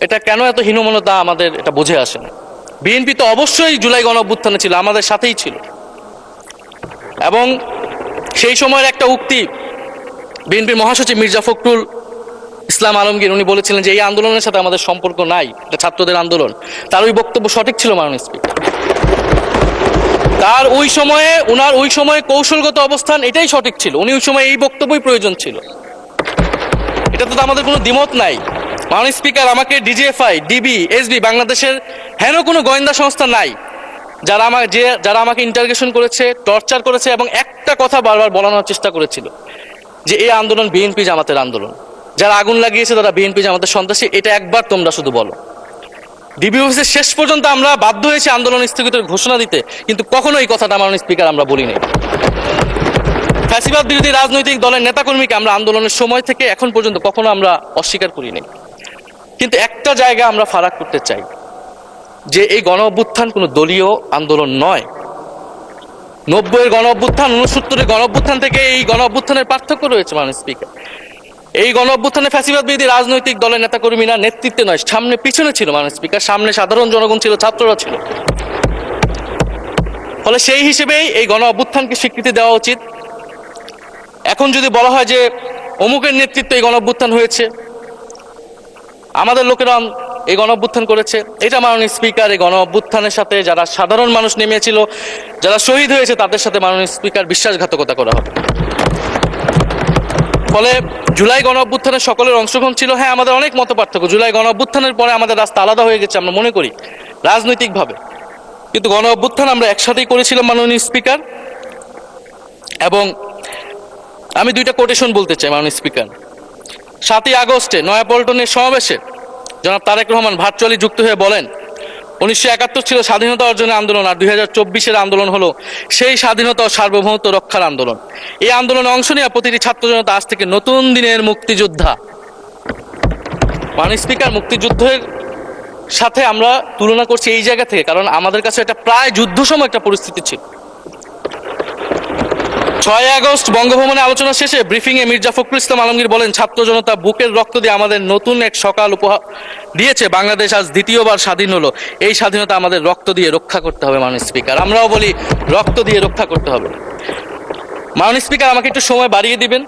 এটা কেন এত হীনমন্যতা আমাদের এটা বুঝে আসে না। বিএনপি তো অবশ্যই জুলাই গণ অভ্যুত্থানে ছিল, আমাদের সাথেই ছিল, এবং সেই সময়ের একটা উক্তি বিএনপির মহাসচিব মির্জা ফখরুল ইসলাম আলমগীর, উনি বলেছিলেন যে এই আন্দোলনের সাথে আমাদের সম্পর্ক নাই, এটা ছাত্রদের আন্দোলন। তার ওই বক্তব্য সঠিক ছিল মাননীয় স্পিকার। তার ওনার ওই সময়ে কৌশলগত অবস্থান এটাই সঠিক ছিল, উনি ওই সময় এই বক্তব্যই প্রয়োজন ছিল, এটা তো আমাদের কোনো দ্বিমত নাই। মাননীয় স্পিকার, আমাকে ডিজিএফআই, ডিবি, এসবি, বাংলাদেশের হেন কোনো গোয়েন্দা সংস্থা নাই যারা আমাকে ইন্টারগেশন করেছে, টর্চার করেছে, এবং একটা কথা বারবার বলানোর চেষ্টা করেছিল যে এই আন্দোলন বিএনপি জামাতের আন্দোলন, যারা আগুন লাগিয়েছে তারা বিএনপি জামাতের সন্ত্রাসী, এটা একবার তোমরা শুধু বলো। ডিবি অফিসের শেষ পর্যন্ত আমরা বাধ্য হয়েছি আন্দোলন স্থগিতের ঘোষণা দিতে, কিন্তু কখনো এই কথাটা মাননীয় স্পিকার আমরা বলিনি। ফ্যাসিবাদ বিরোধী রাজনৈতিক দলের নেতাকর্মীকে আমরা আন্দোলনের সময় থেকে এখন পর্যন্ত কখনো আমরা অস্বীকার করিনি। কিন্তু একটা জায়গা আমরা ফারাক করতে চাই, যে এই গণ অভ্যুত্থান কোনো দলীয় আন্দোলন নয়। 90-এর গণ অভ্যুত্থান, 69-এর গণ অভ্যুত্থান থেকে এই গণ অভ্যুত্থানের পার্থক্য রয়েছে মাননীয় স্পিকার। এই গণ অভ্যুত্থানে ফ্যাসিবাদ বিরোধী রাজনৈতিক দলের নেতাকর্মীরা নেতৃত্বে নয়, সামনে পিছনে ছিল মাননীয় স্পিকার, সামনে সাধারণ জনগণ ছিল, ছাত্ররা ছিল। ফলে সেই হিসেবেই এই গণ অভ্যুত্থানকে স্বীকৃতি দেওয়া উচিত। এখন যদি বলা হয় যে অমুকের নেতৃত্বে এই গণ অভ্যুত্থান হয়েছে, আমাদের লোকেরা এই গণ অভ্যুত্থান করেছে, এটা মাননীয় স্পিকার এই গণ অভ্যুত্থানের সাথে যারা সাধারণ মানুষ নেমেছিল, যারা শহীদ হয়েছে, তাদের সাথে মাননীয় স্পিকার বিশ্বাসঘাতকতা করা হবে। ফলে জুলাই গণ অভ্যুত্থানে সকলের অংশগ্রহণ ছিল। হ্যাঁ, আমাদের অনেক মত পার্থক্য, জুলাই গণ অভ্যুত্থানের পরে আমাদের রাস্তা আলাদা হয়ে গেছে আমরা মনে করি রাজনৈতিকভাবে, কিন্তু গণ অভ্যুত্থান আমরা একসাথেই করেছিলাম মাননীয় স্পিকার। এবং আমি দুইটা কোটেশন বলতে চাই মাননীয় স্পিকার। 7ই আগস্টে নয়াপল্টনের সমাবেশে জনাব তারেক রহমান ভার্চুয়ালি যুক্ত হয়ে বলেন, 1971 ছিল স্বাধীনতা অর্জনের আন্দোলন, আর 2024-এর আন্দোলন হলো সেই স্বাধীনতা ও সার্বভৌমত্ব রক্ষার আন্দোলন। এই আন্দোলনে অংশ নেওয়া প্রতিটি ছাত্র জনতা আজ থেকে নতুন দিনের মুক্তিযোদ্ধা। মাননীয় স্পিকার, মুক্তিযুদ্ধের সাথে আমরা তুলনা করছি এই জায়গা থেকে, কারণ আমাদের কাছে এটা প্রায় যুদ্ধসম একটা পরিস্থিতি ছিল। 6 আগস্ট বঙ্গভবনে আলোচনা শেষে ব্রিফিংয়ে মির্জা ফখরুল ইসলাম আলমগীর বলেন, ছাত্র জনতা বুকের রক্ত দিয়ে আমাদের নতুন এক সকাল উপহার দিয়েছে, বাংলাদেশ আজ দ্বিতীয়বার স্বাধীন হলো, এই স্বাধীনতা আমাদের রক্ত দিয়ে রক্ষা করতে হবে মাননীয় স্পিকার। আমরাও বলি রক্ত দিয়ে রক্ষা করতে হবে। মাননীয় স্পিকার, আমাকে একটু সময় বাড়িয়ে দিবেন।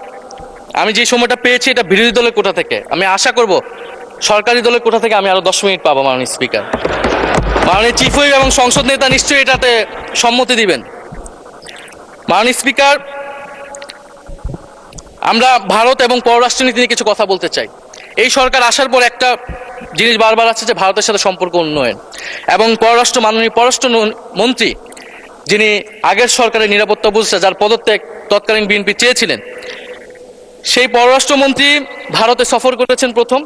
আমি যে সময়টা পেয়েছি এটা বিরোধী দলের কোটা থেকে, আমি আশা করব সরকারি দলের কোটা থেকে আমি আরো 10 মিনিট পাবো মাননীয় স্পিকার। মাননীয় চিফ হুইপ এবং সংসদ নেতা নিশ্চয়ই এটাতে সম্মতি দিবেন। মাননীয় স্পিকার, আমরা ভারত এবং পররাষ্ট্রনীতি নিয়ে কিছু কথা বলতে চাই। এই সরকার আসার পর একটা জিনিস বারবার আছে যে ভারতের সাথে সম্পর্ক উন্নয়ন, এবং মাননীয় পররাষ্ট্র মন্ত্রী যিনি আগের সরকারের নিরাপত্তা উপদেষ্টা, যার পদত্যাগ তৎকালীন বিএনপি চেয়েছিলেন, সেই পররাষ্ট্রমন্ত্রী ভারতে সফর করেছেন প্রথম,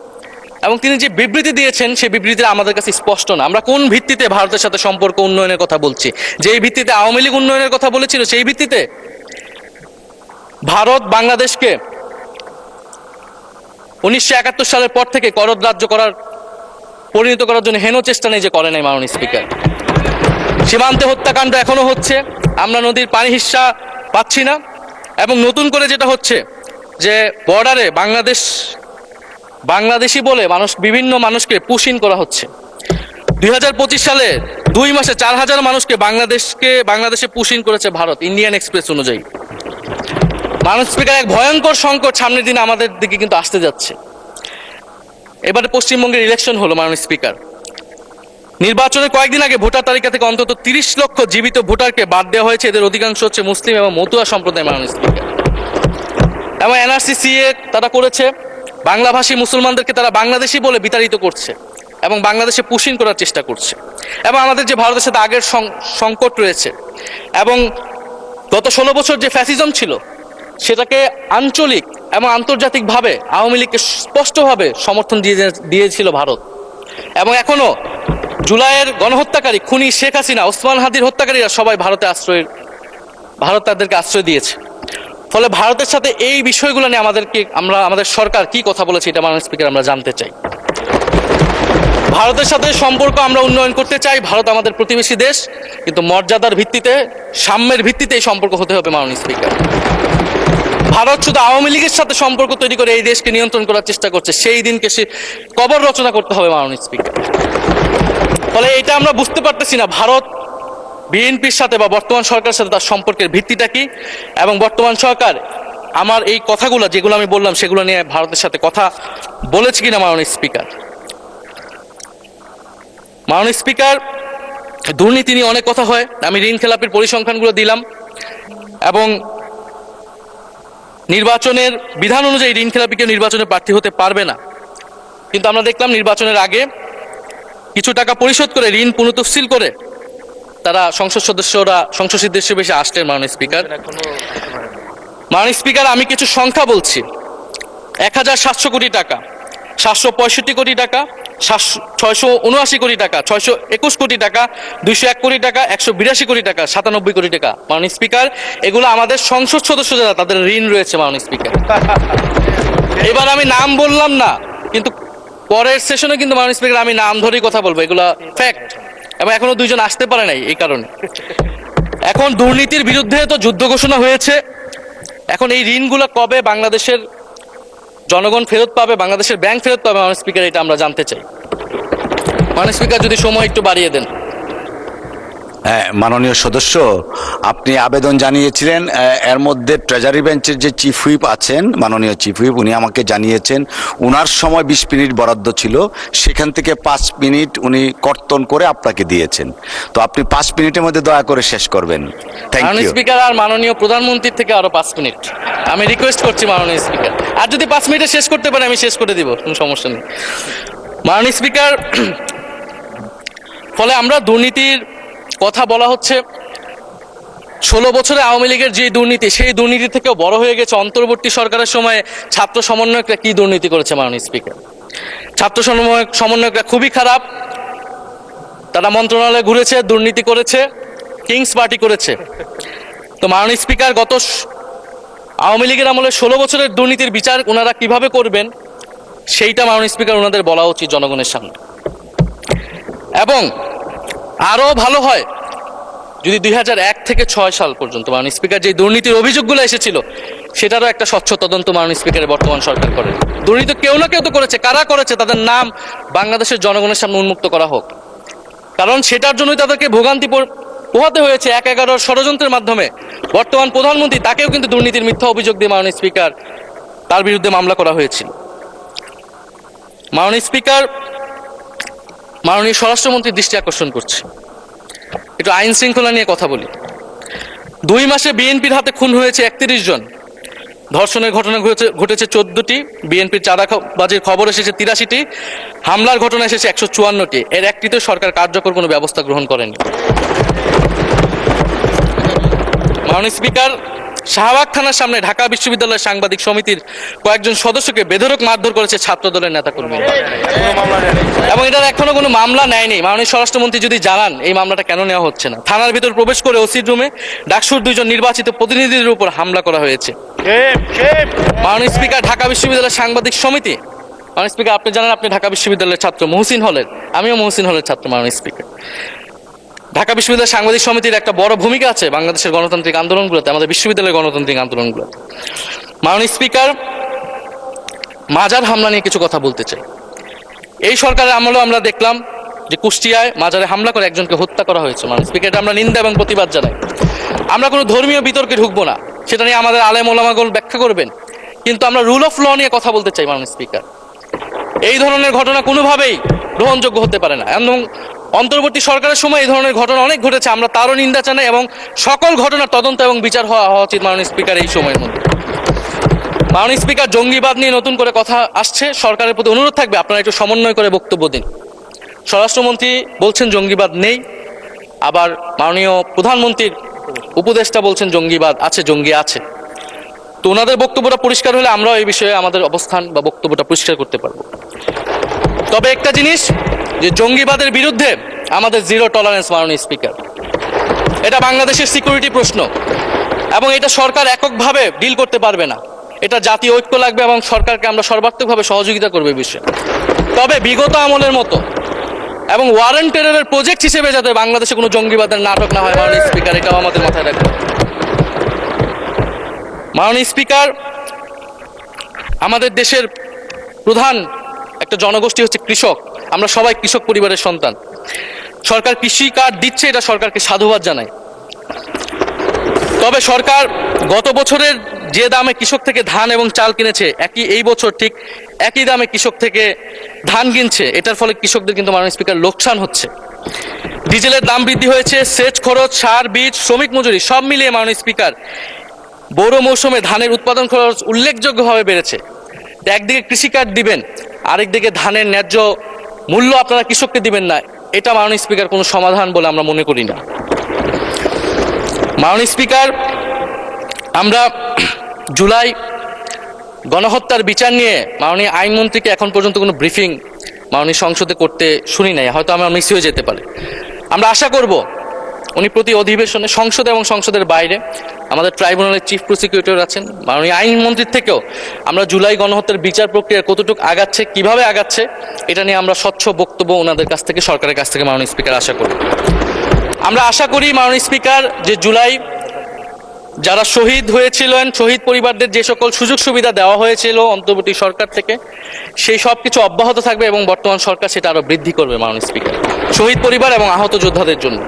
এবং তিনি যে বিবৃতি দিয়েছেন সেই বিবৃতিটা আমাদের কাছে স্পষ্ট না। আমরা কোন ভিত্তিতে ভারতের সাথে সম্পর্ক উন্নয়নের কথা বলছি? যেই ভিত্তিতে আওয়ামী লীগ উন্নয়নের কথা বলেছিল, সেই ভিত্তিতে ভারত বাংলাদেশকে 1971 সালের পর থেকে করদ রাজ্য পরিণত করার জন্য হেন চেষ্টা নেই যে করে নাই মাননীয় স্পিকার। সীমান্তে হত্যাকাণ্ড এখনো হচ্ছে, আমরা নদীর পানি হিস্সা পাচ্ছি না, এবং নতুন করে যেটা হচ্ছে যে বর্ডারে বাংলাদেশ বাংলাদেশি বলে বিভিন্ন মানুষকে পুশ ইন করা হচ্ছে। 2025 সালে 2 মাসে 4,000 মানুষকে বাংলাদেশে পুশ ইন করেছে ভারত, ইন্ডিয়ান এক্সপ্রেস অনুযায়ী। মাননীয় স্পিকার, এক ভয়ঙ্কর সংকট সামনের দিনে আমাদের দিকে কিন্তু আসতে যাচ্ছে। এবারে পশ্চিমবঙ্গের ইলেকশন হলো মাননীয় স্পিকার, নির্বাচনের কয়েকদিন আগে ভোটার তালিকা থেকে অন্তত 30 লক্ষ জীবিত ভোটারকে বাদ দেওয়া হয়েছে। এদের অধিকাংশ হচ্ছে মুসলিম এবং মতুয়া সম্প্রদায় মাননীয় স্পিকার। এবং এনআরসি তারা করেছে, বাংলাভাষী মুসলমানদেরকে তারা বাংলাদেশি বলে বিতাড়িত করছে এবং বাংলাদেশে পুশ ইন করার চেষ্টা করছে। এবং আমাদের যে ভারতের সাথে আগের সংকট রয়েছে এবং গত 16 বছর যে ফ্যাসিজম ছিল, সেটাকে আঞ্চলিক এবং আন্তর্জাতিকভাবে আওয়ামী লীগকে স্পষ্টভাবে সমর্থন দিয়েছিল ভারত। এবং এখনো জুলাইয়ের গণহত্যাকারী খুনি শেখ হাসিনা, ওসমান হাদির হত্যাকারীরা সবাই ভারত তাদেরকে আশ্রয় দিয়েছে। ফলে ভারতের সাথে এই বিষয়গুলো নিয়ে আমাদের সরকার কি কথা বলেছে, এটা মাননীয় স্পিকার আমরা জানতে চাই। ভারতের সাথে সম্পর্ক আমরা উন্নয়ন করতে চাই, ভারত আমাদের প্রতিবেশী দেশ, কিন্তু মর্যাদার ভিত্তিতে, সাম্যের ভিত্তিতে এই সম্পর্ক হতে হবে মাননীয় স্পিকার। ভারত শুধু আওয়ামী লীগের সাথে সম্পর্ক তৈরি করে এই দেশকে নিয়ন্ত্রণ করার চেষ্টা করছে, সেই দিনকে সে কবর রচনা করতে হবে মাননীয় স্পিকার। ফলে এটা আমরা বুঝতে পারতেছি না ভারত বিএনপির সাথে বা বর্তমান সরকারের সাথে তার সম্পর্কের ভিত্তিটা কি, এবং বর্তমান সরকার আমার এই কথাগুলো যেগুলো আমি বললাম সেগুলো নিয়ে ভারতের সাথে কথা বলেছে কিনা মাননীয় স্পিকার। মাননীয় স্পিকার, দুর্নীতি নিয়ে অনেক কথা হয়, আমি ঋণ খেলাপির পরিসংখ্যানগুলো দিলাম এবং নির্বাচনের বিধান অনুযায়ী ঋণ খেলাপিকে নির্বাচনে প্রার্থী হতে পারবে না, কিন্তু আমরা দেখলাম নির্বাচনের আগে কিছু টাকা পরিশোধ করে ঋণ পুনঃতফসিল করে তারা সংসদ সদস্য বেশি আসলেন মাননীয় স্পিকার। মাননীয় স্পিকার, আমি কিছু সংখ্যা বলছি। 1,700 কোটি টাকা, 765 কোটি টাকা, 679 কোটি টাকা, 621 কোটি টাকা, 201 কোটি টাকা, 182 কোটি টাকা, 97 কোটি টাকা। মাননীয় স্পিকার, এগুলো আমাদের সংসদ সদস্য যারা তাদের ঋণ রয়েছে মাননীয় স্পিকার। এবার আমি নাম বললাম না, কিন্তু পরের সেশনে কিন্তু মাননীয় স্পিকার আমি নাম ধরেই কথা বলবো, এগুলা ফ্যাক্ট। এবং এখনো 2 জন আসতে পারে নাই এই কারণে। এখন দুর্নীতির বিরুদ্ধে তো যুদ্ধ ঘোষণা হয়েছে, এখন এই ঋণগুলো কবে বাংলাদেশের জনগণ ফেরত পাবে, বাংলাদেশের ব্যাংক ফেরত পাবে মাননীয় স্পিকার, এটা আমরা জানতে চাই। মাননীয় স্পিকার, যদি সময় একটু বাড়িয়ে দেন। হ্যাঁ, মাননীয় সদস্য, আপনি আবেদন জানিয়েছিলেন, এর মধ্যে ট্রেজারি বেঞ্চের যে চিফ হুইপ আছেন, মাননীয় চিফ হুইপ, উনি আমাকে জানিয়েছেন উনার সময় 20 মিনিট বরাদ্দ ছিল, সেখান থেকে 5 মিনিট উনি কর্তন করে আপনাকে দিয়েছেন। তো আপনি 5 মিনিটের মধ্যে দয়া করে শেষ করবেন। থ্যাংক মাননীয় ইউ। স্পিকার, আর মাননীয় প্রধানমন্ত্রীর থেকে আরো 5 মিনিট আমি রিকোয়েস্ট করছি মাননীয় স্পিকার। আর যদি 5 মিনিটে শেষ করতে পারে আমি শেষ করে দিব, কোনো সমস্যা নেই মাননীয় স্পিকার। ফলে আমরা দুর্নীতির কথা বলা হচ্ছে, 16 বছরে আওয়ামী লীগের যে দুর্নীতি, সেই দুর্নীতি থেকেও বড় হয়ে গেছে অন্তর্বর্তী সরকারের সময় ছাত্র সমন্বয়করা কি দুর্নীতি করেছে মাননীয় স্পিকার। ছাত্র সমন্বয়করা খুবই খারাপ, তারা মন্ত্রণালয়ে ঘুরেছে, দুর্নীতি করেছে, কিংস পার্টি করেছে। তো মাননীয় স্পিকার, গত আওয়ামী লীগের আমলে 16 বছরের দুর্নীতির বিচার ওনারা কিভাবে করবেন সেইটা মাননীয় স্পিকার ওনাদের বলা উচিত জনগণের সামনে। এবং আরো ভালো হয় যদি 2001 থেকে 6 সাল পর্যন্ত মাননীয় স্পিকার যে দুর্নীতির অভিযোগগুলো এসেছিল সেটারও একটা স্বচ্ছ তদন্ত মাননীয় স্পিকারের বর্তমান সরকার করে। দুর্নীতি কেউ না কেউ তো করেছে, কারা করেছে তাদের নাম বাংলাদেশের জনগণের সামনে উন্মুক্ত করা হোক, কারণ সেটার জন্যই তাদেরকে ভোগান্তি পোহাতে হয়েছে 1/11 ষড়যন্ত্রের মাধ্যমে। বর্তমান প্রধানমন্ত্রী, তাকেও কিন্তু দুর্নীতির মিথ্যা অভিযোগ দিয়ে মাননীয় স্পিকার তার বিরুদ্ধে মামলা করা হয়েছিল। মাননীয় স্পিকার, মাননীয় স্বরাষ্ট্রমন্ত্রীর দৃষ্টি আকর্ষণ করছে, একটু আইন শৃঙ্খলা নিয়ে কথা বলি। 2 মাসে বিএনপির হাতে খুন হয়েছে 31 জন, ধর্ষণের ঘটনা ঘটেছে 14টি, বিএনপির চাঁদাবাজির খবর এসেছে 83টি, হামলার ঘটনা এসেছে 154টি। এর একটিতে সরকার কার্যকর কোনো ব্যবস্থা গ্রহণ করেনি। মাননীয় স্পিকার, শাহবাগ থানার সামনে ঢাকা বিশ্ববিদ্যালয়ের সাংবাদিক সমিতির কয়েকজন সদস্যকে বেধড়ক মারধর করেছে ছাত্র দলের নেতাকর্মী, এবং এটার এখনো কোনো মামলা নেয়নি। মাননীয় স্বরাষ্ট্রমন্ত্রী যদি জানান এই মামলাটা কেন নেওয়া হচ্ছে না। থানার ভিতর প্রবেশ করে ওসির রুমে ডাকসুর 2 জন নির্বাচিত প্রতিনিধিদের উপর হামলা করা হয়েছে। মাননীয় স্পিকার, ঢাকা বিশ্ববিদ্যালয়ের সাংবাদিক সমিতি, মাননীয় স্পিকার আপনি জানেন আপনি ঢাকা বিশ্ববিদ্যালয়ের ছাত্র, মহসিন হলের, আমিও মহসিন হলের ছাত্র। মাননীয় স্পিকার, ঢাকা বিশ্ববিদ্যালয়ের সাংবাদিক সমিতির একটা বড় ভূমিকা আছে বাংলাদেশের গণতান্ত্রিক আন্দোলনগুলোতে, আমাদের বিশ্ববিদ্যালয়ের গণতান্ত্রিক আন্দোলনগুলোতে। মাননীয় স্পিকার, মাজার হামলা নিয়ে কিছু কথা বলতে চাই। এই সরকারের আমলেও আমরা দেখলাম যে কুষ্টিয়ায় মাজারে হামলা করে একজনকে হত্যা করা হয়েছে। মাননীয় স্পিকার, এটা আমরা নিন্দা এবং প্রতিবাদ জানাই। আমরা কোনো ধর্মীয় বিতর্কে ঢুকবো না, সেটা নিয়ে আমাদের আলেম ওলামাগণ ব্যাখ্যা করবেন, কিন্তু আমরা রুল অফ ল নিয়ে কথা বলতে চাই। মাননীয় স্পিকার, এই ধরনের ঘটনা কোনোভাবেই গ্রহণযোগ্য হতে পারে না এবং অন্তর্বর্তী সরকারের সময় এই ধরনের ঘটনা অনেক ঘটেছে, আমরা তারও নিন্দা জানাই এবং সকল ঘটনার তদন্ত এবং বিচার হওয়া উচিত মাননীয় স্পিকার এই সময়ের মধ্যে। মাননীয় স্পিকার, জঙ্গিবাদ নিয়ে নতুন করে কথা আসছে, সরকারের প্রতি অনুরোধ থাকবে আপনারা একটু সমন্বয় করে বক্তব্য দিন। স্বরাষ্ট্রমন্ত্রী বলছেন জঙ্গিবাদ নেই, আবার মাননীয় প্রধানমন্ত্রীর উপদেষ্টা বলছেন জঙ্গিবাদ আছে, জঙ্গি আছে। তো ওনাদের বক্তব্যটা পরিষ্কার হলে আমরাও এই বিষয়ে আমাদের অবস্থান বা বক্তব্যটা পরিষ্কার করতে পারবো। তবে একটা জিনিস, যে জঙ্গিবাদের বিরুদ্ধে আমাদের জিরো টলারেন্স। মাননীয় স্পিকার, এটা বাংলাদেশের সিকিউরিটি প্রশ্ন এবং এটা সরকার এককভাবে ডিল করতে পারবে না, এটা জাতীয় ঐক্য লাগবে এবং সরকারকে আমরা সর্বাত্মকভাবে সহযোগিতা করবো এই বিষয়ে। তবে বিগত আমলের মতো এবং ওয়ারেন্ট টেররের প্রজেক্ট হিসেবে যাতে বাংলাদেশে কোনো জঙ্গিবাদের নাটক না হয় মাননীয় স্পিকার, এটাও আমাদের মাথায় রাখবে। মাননীয় স্পিকার, আমাদের দেশের প্রধান একটা জনগোষ্ঠী হচ্ছে কৃষক, আমরা সবাই কৃষক পরিবারের সন্তান। সরকার কৃষি কার্ড দিচ্ছে, এটা সরকারকে সাধুবাদ জানাই। তবে সরকার গত বছরের যে দামে কৃষক থেকে ধান এবং চাল কিনেছে, এই বছর ঠিক একই দামে কৃষক থেকে ধান কিনছে, এটার ফলে কৃষকদের কিন্তু মাননীয় স্পিকার লোকসান হচ্ছে। ডিজেলের দাম বৃদ্ধি হয়েছে, সেচ খরচ, সার, বীজ, শ্রমিক মজুরি সব মিলিয়ে মাননীয় স্পিকার বোরো মৌসুমে ধানের উৎপাদন খরচ উল্লেখযোগ্যভাবে বেড়েছে। একদিকে কৃষি কার্ড দিবেন, আরেকদিকে ধানের ন্যায্য মূল্য আপনারা কৃষককে দিবেন না, এটা মাননীয় স্পিকার কোনো সমাধান বলে আমরা মনে করি না। মাননীয় স্পিকার, আমরা জুলাই গণহত্যার বিচার নিয়ে মাননীয় আইনমন্ত্রীকে এখন পর্যন্ত কোনো ব্রিফিং মাননীয় সংসদে করতে শুনি নাই, হয়তো আমার মিস হয়ে যেতে পারে। আমরা আশা করব উনি প্রতি অধিবেশনে সংসদে এবং সংসদের বাইরে আমাদের ট্রাইব্যুনালের চিফ প্রসিকিউটর আছেন, মাননীয় আইনমন্ত্রীর থেকেও আমরা জুলাই গণহত্যার বিচার প্রক্রিয়া কতটুকু আগাচ্ছে, কিভাবে আগাচ্ছে, এটা নিয়ে আমরা স্বচ্ছ বক্তব্য ওনাদের কাছ থেকে, সরকারের কাছ থেকে মাননীয় স্পিকার আশা করি। আমরা আশা করি মাননীয় স্পিকার, যে জুলাই যারা শহীদ হয়েছিলেন, শহীদ পরিবারদের যে সকল সুযোগ সুবিধা দেওয়া হয়েছিল অন্তর্বর্তী সরকার থেকে, সেই সব কিছু অব্যাহত থাকবে এবং বর্তমান সরকার সেটা আরো বৃদ্ধি করবে মাননীয় স্পিকার, শহীদ পরিবার এবং আহত যোদ্ধাদের জন্য।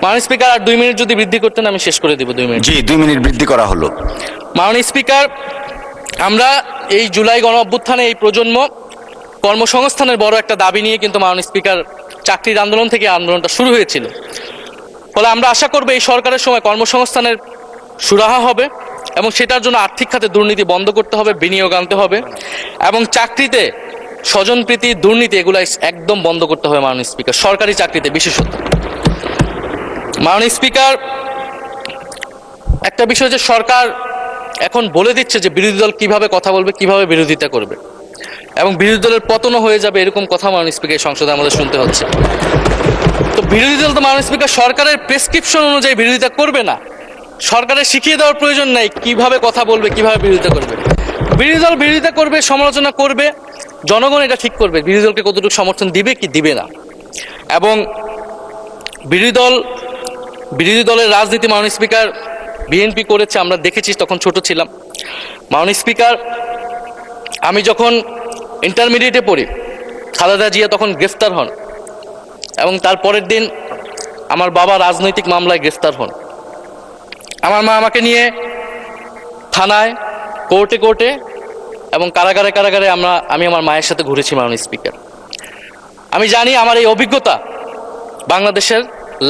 মাননীয় স্পিকার, আর 2 মিনিট যদি বৃদ্ধি করতেন আমি শেষ করে দিব। 2 মিনিট। জি, 2 মিনিট বৃদ্ধি করা হলো। মাননীয় স্পিকার, আমরা এই জুলাই গণ অভ্যুত্থানে এই প্রজন্ম কর্মসংস্থানের বড় একটা দাবি নিয়ে কিন্তু মাননীয় স্পিকার চাকরির আন্দোলন থেকে আন্দোলনটা শুরু হয়েছিল। ফলে আমরা আশা করব এই সরকারের সময় কর্মসংস্থানের সুরাহা হবে এবং সেটার জন্য আর্থিক খাতে দুর্নীতি বন্ধ করতে হবে, বিনিয়োগ আনতে হবে এবং চাকরিতে স্বজনপ্রীতি, দুর্নীতি এগুলো একদম বন্ধ করতে হবে মাননীয় স্পিকার, সরকারি চাকরিতে বিশেষত। মাননীয় স্পিকার, একটা বিষয় যে সরকার এখন বলে দিচ্ছে যে বিরোধী দল কিভাবে কথা বলবে, কিভাবে বিরোধিতা করবে এবং বিরোধী দলের পতনও হয়ে যাবে, এরকম কথা মাননীয় স্পিকার সংসদে আমাদের শুনতে হচ্ছে। তো বিরোধী দল তো মাননীয় স্পিকার সরকারের প্রেসক্রিপশন অনুযায়ী বিরোধিতা করবে না, সরকারের শিখিয়ে দেওয়ার প্রয়োজন নাই কিভাবে কথা বলবে, কিভাবে বিরোধিতা করবে। বিরোধী দল বিরোধিতা করবে, সমালোচনা করবে, জনগণ এটা ঠিক করবে বিরোধী দলকে কতটুকু সমর্থন দিবে কি দিবে না। এবং বিরোধী দলের রাজনীতি মাননীয় স্পিকার বিএনপি করেছে, আমরা দেখেছি, তখন ছোট ছিলাম। মাননীয় স্পিকার, আমি যখন ইন্টারমিডিয়েটে পড়ি, খালেদা জিয়া তখন গ্রেফতার হন এবং তার পরের দিন আমার বাবা রাজনৈতিক মামলায় গ্রেফতার হন। আমার মা আমাকে নিয়ে থানায়, কোর্টে এবং কারাগারে আমি আমার মায়ের সাথে ঘুরেছি মাননীয় স্পিকার। আমি জানি আমার এই অভিজ্ঞতা বাংলাদেশের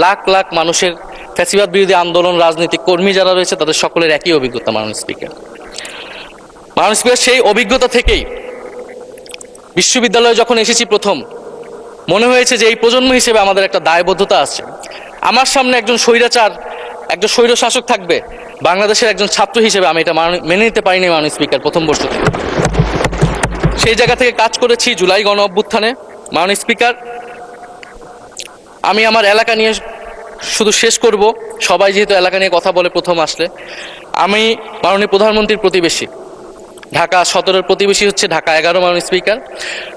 লাখ লাখ মানুষের, ফ্যাসিবাদ বিরোধী আন্দোলন, রাজনৈতিক কর্মী যারা রয়েছে তাদের সকলের একই অভিজ্ঞতা মাননীয় স্পিকার। মাননীয় স্পিকার, সেই অভিজ্ঞতা থেকেই বিশ্ববিদ্যালয়ে যখন এসেছি প্রথম, মনে হয়েছে যে এই প্রজন্ম হিসেবে আমাদের একটা দায়বদ্ধতা আছে। আমার সামনে একজন স্বৈর শাসক থাকবে, বাংলাদেশের একজন ছাত্র হিসেবে আমি এটা মেনে নিতে পারিনি মাননীয় স্পিকার প্রথম বর্ষ থেকে। সেই জায়গা থেকে কাজ করেছি জুলাই গণ অভ্যুত্থানে। মাননীয় স্পিকার, আমি আমার এলাকা নিয়ে শুধু শেষ করব, সবাই যেহেতু এলাকা নিয়ে কথা বলে প্রথম আসলে, আমি মাননীয় প্রধানমন্ত্রীর প্রতিবেশী, ঢাকা 17-এর প্রতিবেশী হচ্ছে ঢাকা 11 মাননীয় স্পিকার।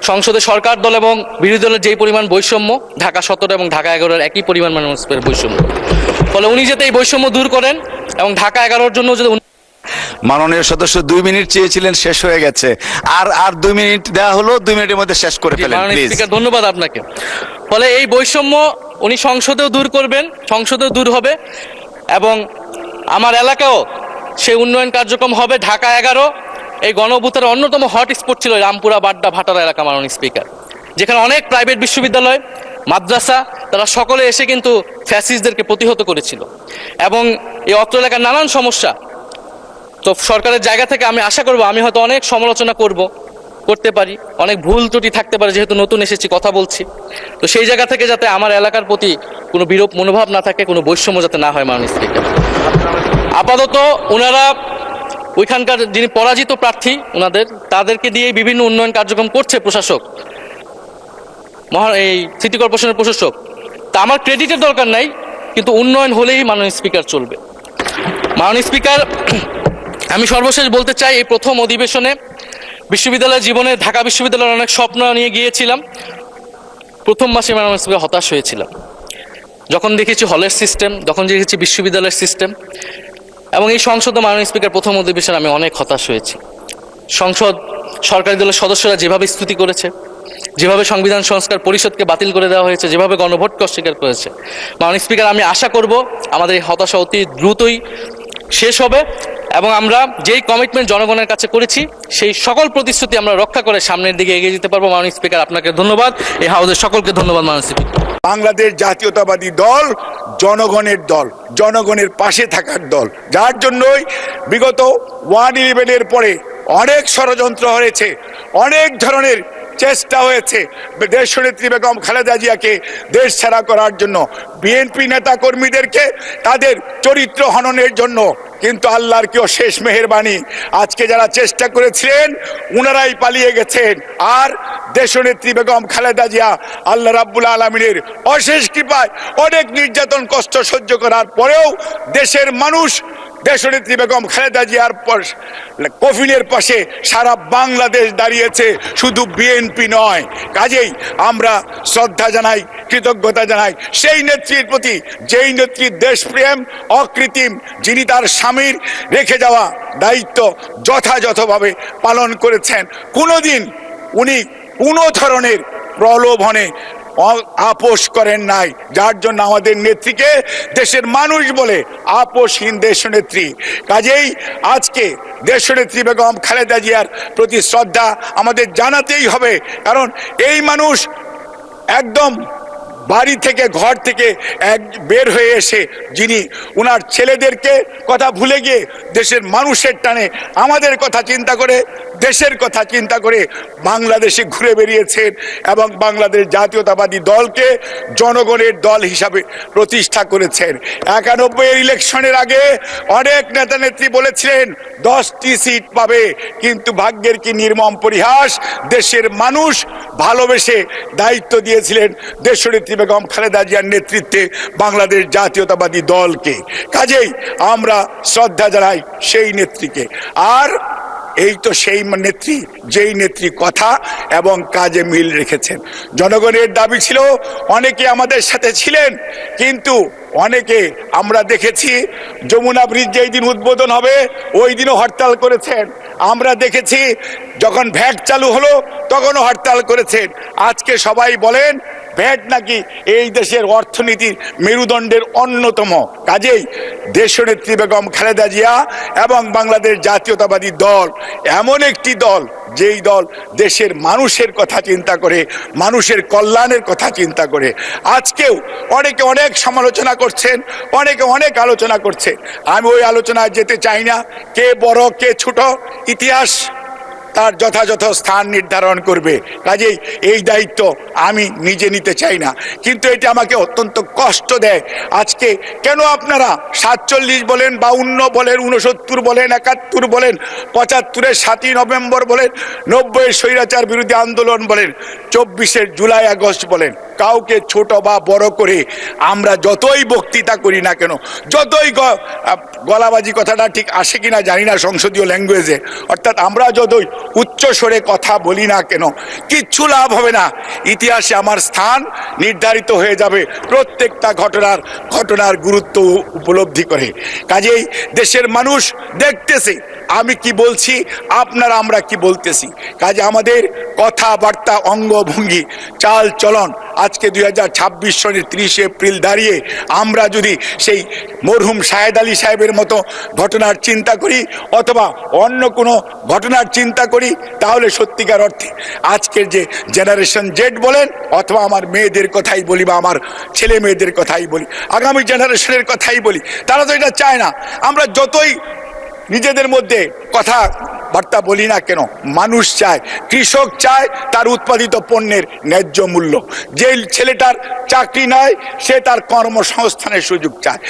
সংসদে সরকার দল এবং বিরোধী দলের যেই পরিমাণ বৈষম্য, ঢাকা 17 এবং ঢাকা 11-এর একই পরিমাণ মাননীয় স্পিকার বৈষম্য। ফলে উনি যাতে এই বৈষম্য দূর করেন এবং ঢাকা 11-এর জন্য যদি মাননীয় সদস্য 2 মিনিট চেয়েছিলেন, শেষ হয়ে গেছে। আর 2 মিনিট দেওয়া হলো, 2 মিনিটের মধ্যে শেষ করে ফেলেন মাননীয় প্লিজ। স্পিকার, ধন্যবাদ আপনাকে। ফলে এই বৈষম্য উনি সংসদেও দূর করবেন, সংসদেও দূর হবে, এবং আমার এলাকাও সেই উন্নয়ন কার্যক্রম হবে। ঢাকা 11 এই গণঅভ্যুত্থানের অন্যতম হট স্পট ছিল রামপুরা, বাড্ডা, ভাটারা এলাকা মাননীয় স্পিকার, যেখানে অনেক প্রাইভেট বিশ্ববিদ্যালয়, মাদ্রাসা, তারা সকলে এসে কিন্তু ফ্যাসিস্টদেরকে প্রতিহত করেছিল। এবং এই অত্র এলাকার নানান সমস্যা, তো সরকারের জায়গা থেকে আমি আশা করব, আমি হয়তো অনেক সমালোচনা করতে পারি, অনেক ভুল ত্রুটি থাকতে পারে, যেহেতু নতুন এসেছি, কথা বলছি, তো সেই জায়গা থেকে যাতে আমার এলাকার প্রতি কোনো বিরূপ মনোভাব না থাকে, কোনো বৈষম্য যাতে না হয় মাননীয় স্পিকার। আপাতত ওনারা ওইখানকার যিনি পরাজিত প্রার্থী, তাদেরকে দিয়ে বিভিন্ন উন্নয়ন কার্যক্রম করছে প্রশাসক, এই সিটি কর্পোরেশনের প্রশাসক। তা আমার ক্রেডিটের দরকার নাই, কিন্তু উন্নয়ন হলেই মাননীয় স্পিকার চলবে। মাননীয় স্পিকার, আমি সর্বশেষ বলতে চাই, এই প্রথম অধিবেশনে বিশ্ববিদ্যালয় জীবনে ঢাকা বিশ্ববিদ্যালয়ের অনেক স্বপ্ন নিয়ে গিয়েছিলাম। প্রথম মাসে মাননীয় স্পিকার হতাশ হয়েছিলাম, যখন দেখেছি হলের সিস্টেম, যখন দেখেছি বিশ্ববিদ্যালয়ের সিস্টেম, এবং এই সংসদে মাননীয় স্পিকার প্রথম অধিবেশনে আমি অনেক হতাশ হয়েছি। সংসদ, সরকারি দলের সদস্যরা যেভাবে স্তুতি করেছে, যেভাবে সংবিধান সংস্কার পরিষদকে বাতিল করে দেওয়া হয়েছে, যেভাবে গণভোটকে অস্বীকার করেছে, মাননীয় স্পিকার, আমি আশা করব আমাদের এই হতাশা অতি দ্রুতই শেষ হবে, এবং আমরা যেই কমিটমেন্ট জনগণের কাছে করেছি সেই সকল প্রতিশ্রুতি আমরা রক্ষা করে সামনের দিকে এগিয়ে যেতে পারবো। মাননীয় স্পিকার, আপনাকে ধন্যবাদ, এই হাউসের সকলকে ধন্যবাদ। মাননীয় স্পিকার, বাংলাদেশ জাতীয়তাবাদী দল জনগণের দল, জনগণের পাশে থাকার দল, যার জন্যই বিগত 1/11-এর পরে অনেক ষড়যন্ত্র হয়েছে, অনেক ধরনের চেষ্টা হয়েছে দেশনেত্রী বেগম খালেদা জিয়াকে দেশ ছাড়া করার জন্য, বিএনপি নেতা কর্মীদেরকে তাদের চরিত্র হননের জন্য, কিন্তু আল্লাহর কি অশেষ মেহেরবানি, আজকে যারা চেষ্টা করেছিলেন উনারাই পালিয়ে গেছেন। আর দেশনেত্রী বেগম খালেদা জিয়া আল্লাহ রাব্বুল আলামিনের অশেষ কৃপায় অনেক নির্যাতন কষ্ট সহ্য করার পরেও দেশের মানুষ দেশনেত্রী বেগম খালেদা জিয়ার কফিনের পাশে সারা বাংলাদেশ দাঁড়িয়েছে, শুধু বিএনপি নয়। কাজেই আমরা শ্রদ্ধা জানাই, কৃতজ্ঞতা জানাই সেই নেত্রীর প্রতি, যেই নেত্রীর দেশপ্রেম অকৃত্রিম, যিনি তার স্বামীর রেখে যাওয়া দায়িত্ব যথাযথভাবে পালন করেছেন। কোনোদিন উনি কোনো ধরনের প্রলোভনে আপোষ করেন নাই, যার জন্য আমাদের নেত্রীকে দেশের মানুষ বলে আপোষহীন দেশনেত্রী। কাজেই আজকে দেশনেত্রী বেগম খালেদা জিয়ার প্রতি শ্রদ্ধা আমাদের জানাতেই হবে, কারণ এই মানুষ একদম বাড়ি থেকে, ঘর থেকে বের হয়ে এসে যিনি উনার ছেলেদেরকে কথা ভুলে গিয়ে দেশের মানুষের টানে, আমাদের কথা চিন্তা করে, দেশের কথা চিন্তা করে বাংলাদেশে ঘুরে বেরিয়েছেন এবং বাংলাদেশ জাতীয়তাবাদী দলকে জনগণের দল হিসাবে প্রতিষ্ঠা করেছেন। 91-এর ইলেকশনের আগে অনেক নেতা নেত্রী বলেছিলেন 10টি সিট পাবে, কিন্তু ভাগ্যের কি নির্মম পরিহাস, দেশের মানুষ ভালোবেসে দায়িত্ব দিয়েছিলেন দেশনেত্রী বেগম খালেদা জিয়ার নেতৃত্বে বাংলাদেশ জাতীয়তাবাদী দলকে। কাজেই আমরা শ্রদ্ধা জানাই সেই নেত্রীকে। আর এই তো সেই নেত্রী, যেই নেত্রী কথা এবং কাজে মিল রেখেছেন। জনগণের দাবি ছিল, অনেকে আমাদের সাথে ছিলেন, কিন্তু অনেকে আমরা দেখেছি যমুনা ব্রিজ যেই দিন উদ্বোধন হবে ওই দিনও হরতাল করেছেন। আমরা দেখেছি যখন ভ্যাট চালু হলো তখনও হরতাল করেছেন। আজকে সবাই বলেন ভ্যাট নাকি এই দেশের অর্থনীতির মেরুদণ্ডের অন্যতম। কাজেই দেশনেত্রী বেগম খালেদা জিয়া এবং বাংলাদেশ জাতীয়তাবাদী দল এমন একটি দল, যেই দল দেশের মানুষের কথা চিন্তা করে, মানুষের কল্যাণের কথা চিন্তা করে। আজকেও অনেকে অনেক সমালোচনা করছেন, অনেকে অনেক আলোচনা করছে, আমি ওই আলোচনায় যেতে চাই না। কে বড় কে ছোট, ইতিহাস তার যথাযথ স্থান নির্ধারণ করবে। কাজেই এই দায়িত্ব আমি নিজে নিতে চাই না, কিন্তু এটা আমাকে অত্যন্ত কষ্ট দেয়। আজকে কেন আপনারা 47 বলেন, 52 বলেন, 69 বলেন, 71 বলেন, 75-এর 7ই নভেম্বর বলেন, 90-এর স্বৈরাচার বিরোধী আন্দোলন বলেন, 24-এর জুলাই আগস্ট বলেন, কাউকে ছোট বা বড় করে আমরা যতই বক্তৃতা করি না কেন, যতই গলাবাজি, কথাটা ঠিক আসে কিনা জানি না সংসদীয় ল্যাঙ্গুয়েজে, অর্থাৎ আমরা যতই উচ্চ স্বরে কথা বলি না কেন, কিচ্ছু লাভ হবে না। ইতিহাসে আমার স্থান নির্ধারিত হয়ে যাবে প্রত্যেকটা ঘটনার গুরুত্ব উপলব্ধি করে। কাজেই দেশের মানুষ দেখতেছে আমি কি বলছি, আমরা কি বলতেছি। কাজে আমাদের কথাবার্তা, অঙ্গভঙ্গি, চাল চলন, আজকে 2026 সনের 30 এপ্রিল দাঁড়িয়ে আমরা যদি সেই মরহুম শাহেদ আলী সাহেবের মতো ঘটনার চিন্তা করি অথবা অন্য কোনো ঘটনার চিন্তা করি, তাহলে সত্যিকার অর্থে আজকের যে জেনারেশন জেড বলেন, অথবা আমার মেয়েদের কথাই বলি বা আমার ছেলে মেয়েদের কথাই বলি, আগামী জেনারেশনের কথাই বলি, তারা তো এটা চায় না। আমরা যতই নিজেদের মধ্যে কথাবার্তা বলি না কেন, মানুষ চায়, কৃষক চায় তার উৎপাদিত পণ্যের ন্যায্য মূল্য। যে ছেলেটার চাকরি নয় সে তার কর্মসংস্থানের সুযোগ চায়।